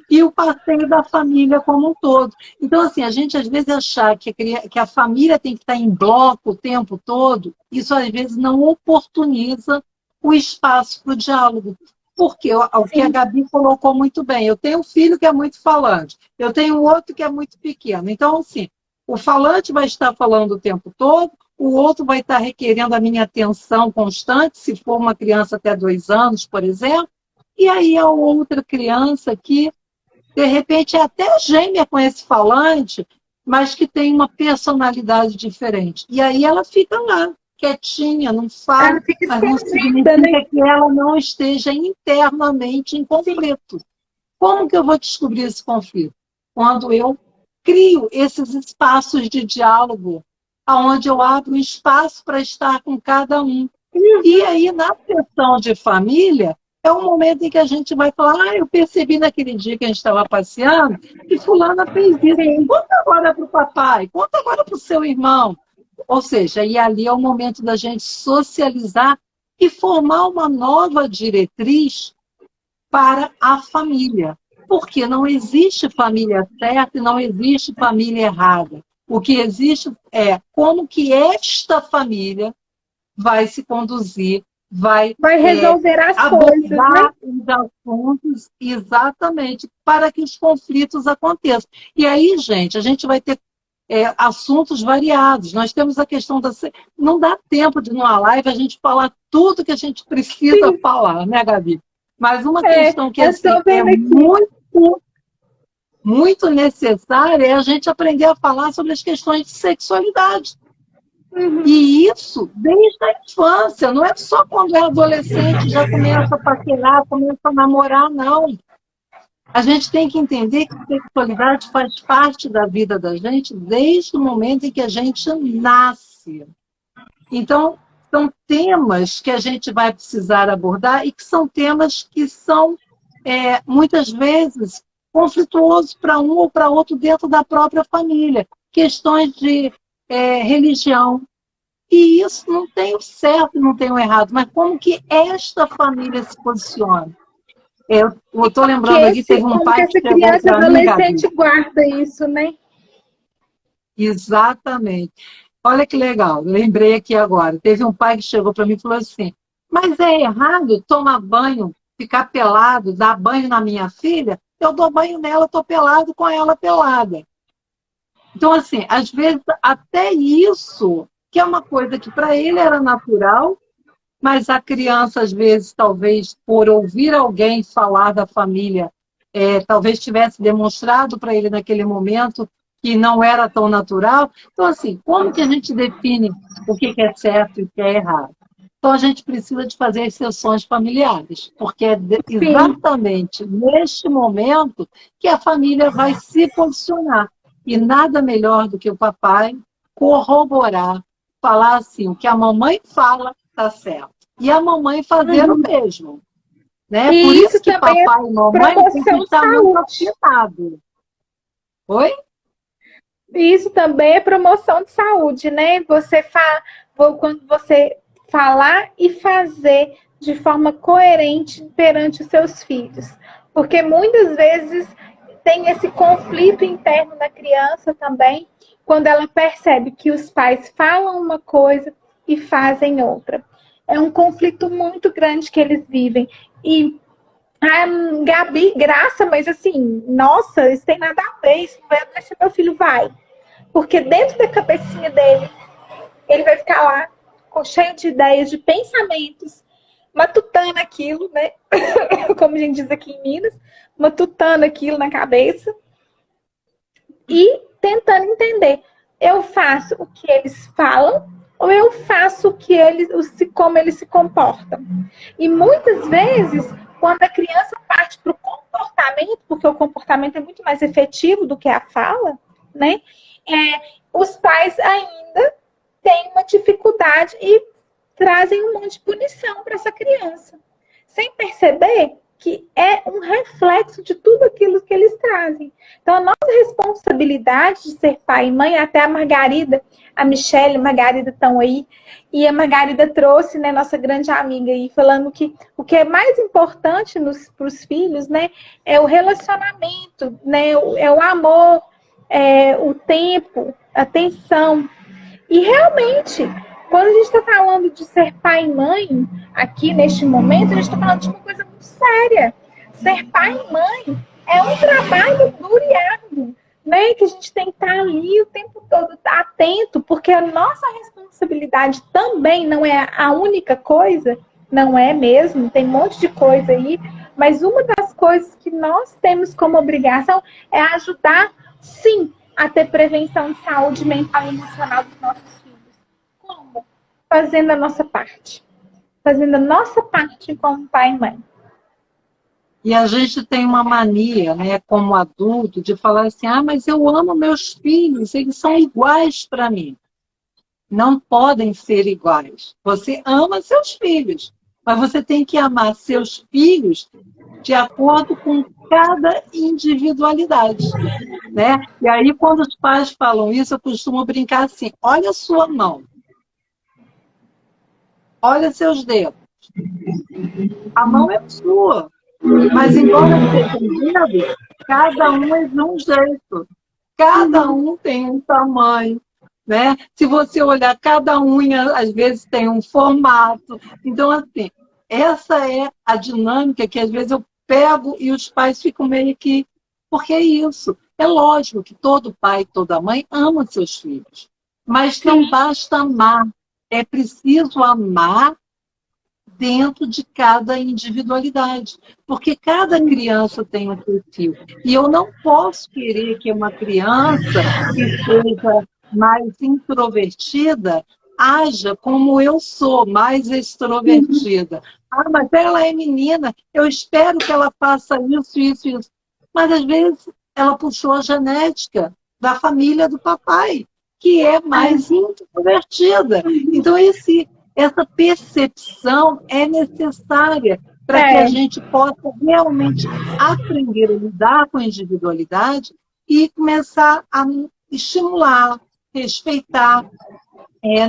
Speaker 1: e o passeio da família como um todo. Então, assim, a gente às vezes achar que a família tem que estar em bloco o tempo todo, isso às vezes não oportuniza o espaço para o diálogo. Porque o que a Gabi colocou muito bem, eu tenho um filho que é muito falante, eu tenho outro que é muito pequeno. Então, assim, o falante vai estar falando o tempo todo, o outro vai estar requerendo a minha atenção constante, se for uma criança até 2 anos, por exemplo, e aí a outra criança que, de repente, é até gêmea com esse falante, mas que tem uma personalidade diferente. E aí ela fica lá, quietinha, não
Speaker 2: Ela
Speaker 1: fala,
Speaker 2: fica
Speaker 1: mas não
Speaker 2: escondida, né?
Speaker 1: significa que ela não esteja internamente em
Speaker 2: Sim,
Speaker 1: conflito. Como que eu vou descobrir esse conflito? Quando eu crio esses espaços de diálogo, onde eu abro espaço para estar com cada um. E aí, na sessão de família, é um momento em que a gente vai falar, eu percebi naquele dia que a gente estava passeando, que fulana fez isso.
Speaker 2: sim.
Speaker 1: Conta agora para o papai, conta agora para o seu irmão. Ou seja, e ali é o momento da gente socializar e formar uma nova diretriz para a família. Porque não existe família certa e não existe família errada. O que existe é como que esta família vai se conduzir, vai
Speaker 2: Vai resolver as coisas, né?
Speaker 1: abordar os assuntos exatamente para que os conflitos aconteçam. E aí, gente, a gente vai ter assuntos variados. Nós temos a questão da... Não dá tempo de, numa live, a gente falar tudo que a gente precisa
Speaker 2: Sim.
Speaker 1: falar, né, Gabi? Mas uma questão que
Speaker 2: Eu
Speaker 1: assim,
Speaker 2: estou
Speaker 1: é
Speaker 2: vendo aqui.
Speaker 1: muito necessária é a gente aprender a falar sobre as questões de sexualidade. E isso desde a infância, não é só quando é adolescente, já começa a paquerar, começa a namorar, não. A gente tem que entender que sexualidade faz parte da vida da gente desde o momento em que a gente nasce. Então, são temas que a gente vai precisar abordar e que são temas que são, muitas vezes, conflituosos para um ou para outro dentro da própria família. Questões de religião. E isso não tem o certo e não tem o errado, mas como que esta família se posiciona? Eu
Speaker 2: E
Speaker 1: estou lembrando aqui, teve um
Speaker 2: como que
Speaker 1: pai que
Speaker 2: essa
Speaker 1: chegou
Speaker 2: criança e
Speaker 1: para mim, Gabi.
Speaker 2: adolescente guarda isso, né?
Speaker 1: Exatamente. Olha que legal, lembrei aqui agora. Teve um pai que chegou para mim e falou assim, mas é errado tomar banho, ficar pelado, dar banho na minha filha? Eu dou banho nela, estou pelado com ela pelada. Então, assim, às vezes, até isso, que é uma coisa que para ele era natural, mas a criança, às vezes, talvez por ouvir alguém falar da família, talvez tivesse demonstrado para ele naquele momento que não era tão natural. Então, assim, como que a gente define o que é certo e o que é errado? Então, a gente precisa de fazer as sessões familiares, porque é
Speaker 2: Sim.
Speaker 1: exatamente neste momento que a família vai se posicionar. E nada melhor do que o papai corroborar, falar assim, o que a mamãe fala está certo. E a mamãe fazer o mesmo. Né? Por
Speaker 2: E
Speaker 1: isso
Speaker 2: isso
Speaker 1: que
Speaker 2: também é
Speaker 1: papai e mamãe têm que
Speaker 2: promoção de
Speaker 1: estar muito
Speaker 2: saúde.
Speaker 1: afinados. Oi?
Speaker 2: E isso também é promoção de saúde, né? Quando você falar e fazer de forma coerente perante os seus filhos. Porque muitas vezes tem esse conflito interno da criança também, quando ela percebe que os pais falam uma coisa e fazem outra. É um conflito muito grande que eles vivem. E a Gabi, graça, mas assim, nossa, isso tem nada a ver, isso não vai acontecer, meu filho vai. Porque dentro da cabecinha dele, ele vai ficar lá, cheio de ideias, de pensamentos, matutando aquilo, né? Como a gente diz aqui em Minas, matutando aquilo na cabeça e tentando entender. Eu faço o que eles falam ou eu faço como eles se comportam? E muitas vezes, quando a criança parte para o comportamento, porque o comportamento é muito mais efetivo do que a fala, né? Os pais ainda têm uma dificuldade e trazem um monte de punição para essa criança, sem perceber que é um reflexo de tudo aquilo que eles trazem. Então, a nossa responsabilidade de ser pai e mãe, até a Margarida, a Michelle e a Margarida estão aí, e a Margarida trouxe, né, nossa grande amiga aí, falando que o que é mais importante para os filhos, né, é o relacionamento, né, é o amor, é o tempo, a atenção. E realmente, quando a gente está falando de ser pai e mãe, aqui neste momento, a gente está falando de uma coisa muito séria. Ser pai e mãe é um trabalho duro e árduo, né? Que a gente tem que estar ali o tempo todo atento, porque a nossa responsabilidade também não é a única coisa, não é mesmo, tem um monte de coisa aí, mas uma das coisas que nós temos como obrigação é ajudar, sim, a ter prevenção de saúde mental e emocional dos nossos filhos. Como? Fazendo a nossa parte. Fazendo a nossa parte como pai e mãe.
Speaker 1: E a gente tem uma mania, né, como adulto, de falar assim, mas eu amo meus filhos, eles são iguais para mim. Não podem ser iguais. Você ama seus filhos, mas você tem que amar seus filhos de acordo com cada individualidade, né? E aí, quando os pais falam isso, eu costumo brincar assim, olha a sua mão, olha seus dedos. A mão é sua, mas embora sejam dedos, cada um é de um jeito. Cada um tem um tamanho, né? Se você olhar, cada unha, às vezes, tem um formato. Então, assim, essa é a dinâmica que, às vezes, eu pego e os pais ficam meio que... Porque é isso. É lógico que todo pai, toda mãe ama seus filhos. Mas não basta amar. É preciso amar dentro de cada individualidade, porque cada criança tem um perfil. E eu não posso querer que uma criança que seja mais introvertida haja como eu sou, mais extrovertida. Mas ela é menina, eu espero que ela faça isso, isso, isso. Mas, às vezes, ela puxou a genética da família do papai, que é mais introvertida. Então, essa percepção é necessária para que a gente possa realmente aprender a lidar com a individualidade e começar a estimular, respeitar.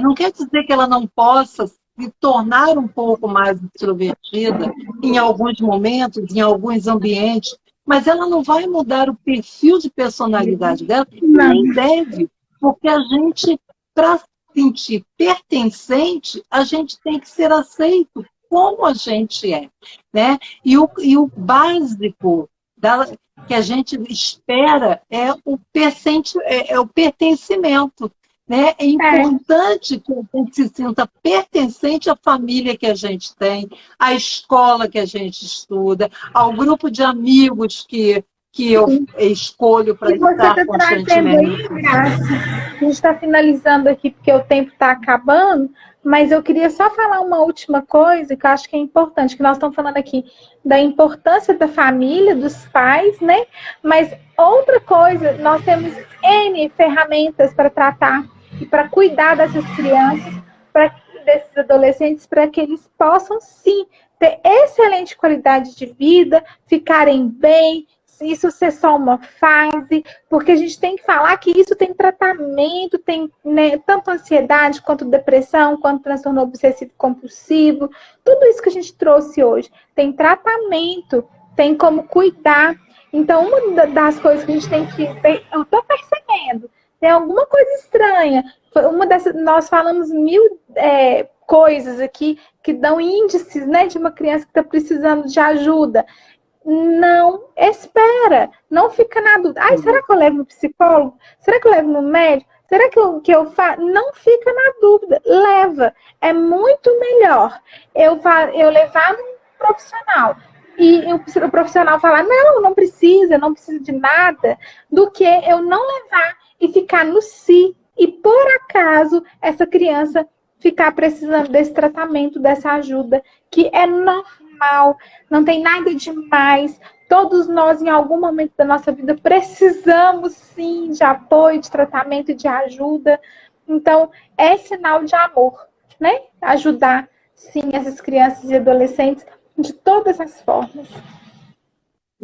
Speaker 1: Não quer dizer que ela não possa se tornar um pouco mais extrovertida em alguns momentos, em alguns ambientes, mas ela não vai mudar o perfil de personalidade dela, e nem deve, porque a gente, para sentir pertencente, a gente tem que ser aceito como a gente é, né? E o básico que a gente espera é o pertencimento, né? É importante que a gente se sinta pertencente à família que a gente tem, à escola que a gente estuda, ao grupo de amigos que eu escolho para estar constantemente.
Speaker 2: Aí, Graça, a gente está finalizando aqui porque o tempo está acabando, mas eu queria só falar uma última coisa que eu acho que é importante, que nós estamos falando aqui da importância da família, dos pais, né? Mas outra coisa, nós temos N ferramentas para tratar e para cuidar dessas crianças, desses adolescentes, para que eles possam, sim, ter excelente qualidade de vida, ficarem bem, isso ser só uma fase, porque a gente tem que falar que isso tem tratamento, tem, né, tanto ansiedade, quanto depressão, quanto transtorno obsessivo compulsivo, tudo isso que a gente trouxe hoje tem tratamento, tem como cuidar. Então, uma das coisas que a gente tem que... Eu estou percebendo, tem alguma coisa estranha. Nós falamos mil coisas aqui que dão índices, né, de uma criança que está precisando de ajuda. Não espera, não fica na dúvida. Será que eu levo no psicólogo? Será que eu levo no médico? Será que eu faço? Não fica na dúvida, leva. É muito melhor eu levar num profissional e o profissional falar, não precisa de nada, do que eu não levar e ficar no si. E por acaso essa criança ficar precisando desse tratamento, dessa ajuda, que é normal, não tem nada demais. Todos nós, em algum momento da nossa vida, precisamos, sim, de apoio, de tratamento e de ajuda. Então, é sinal de amor, né? Ajudar, sim, essas crianças e adolescentes de todas as formas.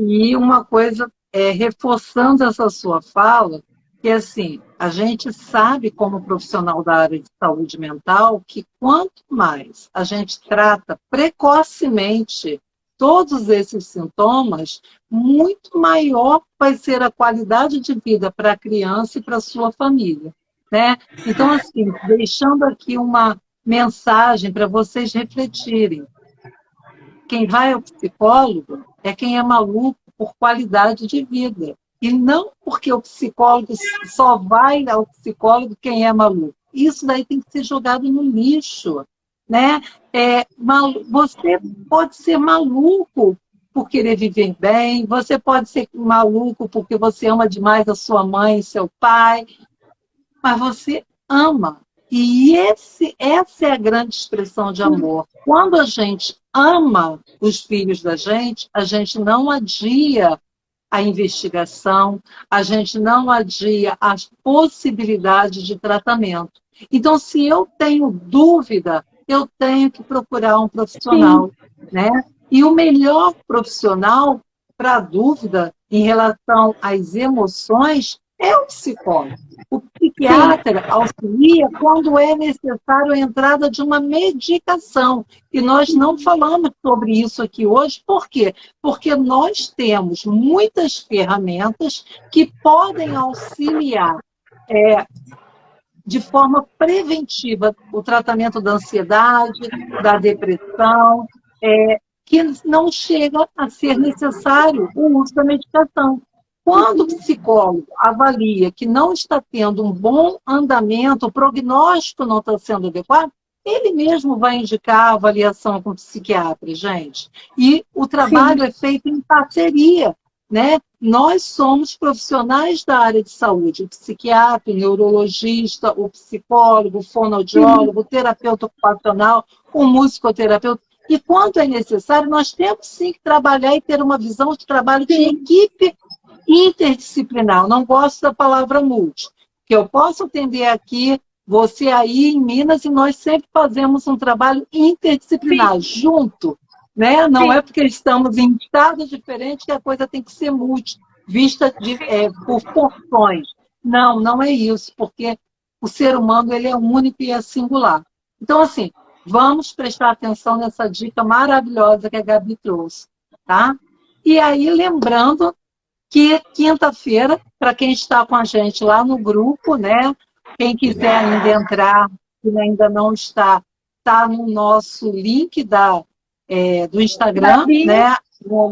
Speaker 1: E uma coisa, reforçando essa sua fala, que assim, a gente sabe como profissional da área de saúde mental que quanto mais a gente trata precocemente todos esses sintomas, muito maior vai ser a qualidade de vida para a criança e para a sua família, né? Então, assim, deixando aqui uma mensagem para vocês refletirem. Quem vai ao psicólogo é quem é maluco por qualidade de vida. E não porque o psicólogo só vai ao psicólogo quem é maluco. Isso daí tem que ser jogado no lixo, né? Você pode ser maluco por querer viver bem, você pode ser maluco porque você ama demais a sua mãe e seu pai, mas você ama. E essa é a grande expressão de amor. Quando a gente ama os filhos da gente, a gente não adia a investigação, a gente não adia as possibilidades de tratamento. Então, se eu tenho dúvida, eu tenho que procurar um
Speaker 2: Sim,
Speaker 1: profissional, né? E o melhor profissional para a dúvida em relação às emoções é o psicólogo. O
Speaker 2: sim,
Speaker 1: psiquiatra auxilia quando é necessário a entrada de uma medicação. E nós não falamos sobre isso aqui hoje, por quê? Porque nós temos muitas ferramentas que podem auxiliar de forma preventiva o tratamento da ansiedade, da depressão, que não chega a ser necessário o uso da medicação. Quando o psicólogo avalia que não está tendo um bom andamento, o prognóstico não está sendo adequado, ele mesmo vai indicar a avaliação com o psiquiatra, gente. E o
Speaker 2: sim,
Speaker 1: trabalho é feito em parceria, né? Nós somos profissionais da área de saúde, o psiquiatra, o neurologista, o psicólogo, o
Speaker 2: sim,
Speaker 1: fonoaudiólogo, o terapeuta ocupacional, o musicoterapeuta. E quando é necessário, nós temos sim que trabalhar e ter uma visão de trabalho de
Speaker 2: sim,
Speaker 1: equipe interdisciplinar. Eu não gosto da palavra multi, que eu posso atender aqui, você aí em Minas, e nós sempre fazemos um trabalho interdisciplinar,
Speaker 2: sim,
Speaker 1: junto, né? Não é
Speaker 2: sim,
Speaker 1: porque estamos em estados diferentes que a coisa tem que ser multi, vista por porções. Não, não é isso, porque o ser humano ele é único e é singular. Então, assim, vamos prestar atenção nessa dica maravilhosa que a Gabi trouxe, tá? E aí, lembrando que quinta-feira, para quem está com a gente lá no grupo, né? Quem quiser ainda entrar, que ainda não está, está no nosso link do Instagram,
Speaker 2: Davi,
Speaker 1: né?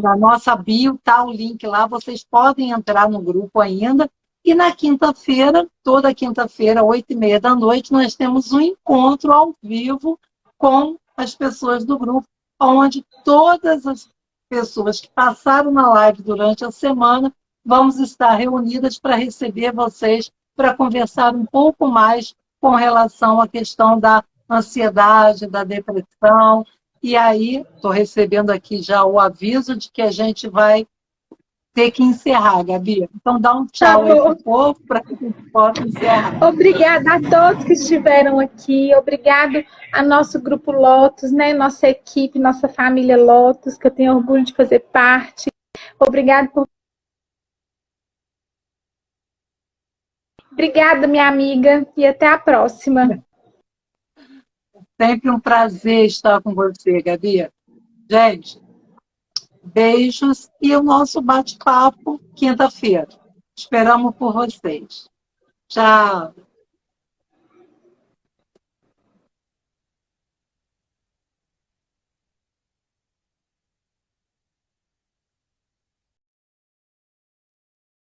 Speaker 1: Na nossa bio está o link lá, vocês podem entrar no grupo ainda. E na quinta-feira, toda quinta-feira, 8h30 da noite, nós temos um encontro ao vivo com as pessoas do grupo, onde todas as pessoas que passaram na live durante a semana, vamos estar reunidas para receber vocês, para conversar um pouco mais com relação à questão da ansiedade, da depressão. E aí, estou recebendo aqui já o aviso de que a gente vai ter que encerrar, Gabi. Então, dá um
Speaker 2: tá
Speaker 1: tchau aí para o
Speaker 2: bom.
Speaker 1: povo, para que a gente possa encerrar.
Speaker 2: Obrigada a todos que estiveram aqui. Obrigado a nosso grupo Lotus, né? Nossa equipe, nossa família Lotus, que eu tenho orgulho de fazer parte. Obrigado por. Obrigada, minha amiga, e até a próxima.
Speaker 1: Sempre um prazer estar com você, Gabi. Gente, beijos e o nosso bate-papo quinta-feira. Esperamos por vocês. Tchau.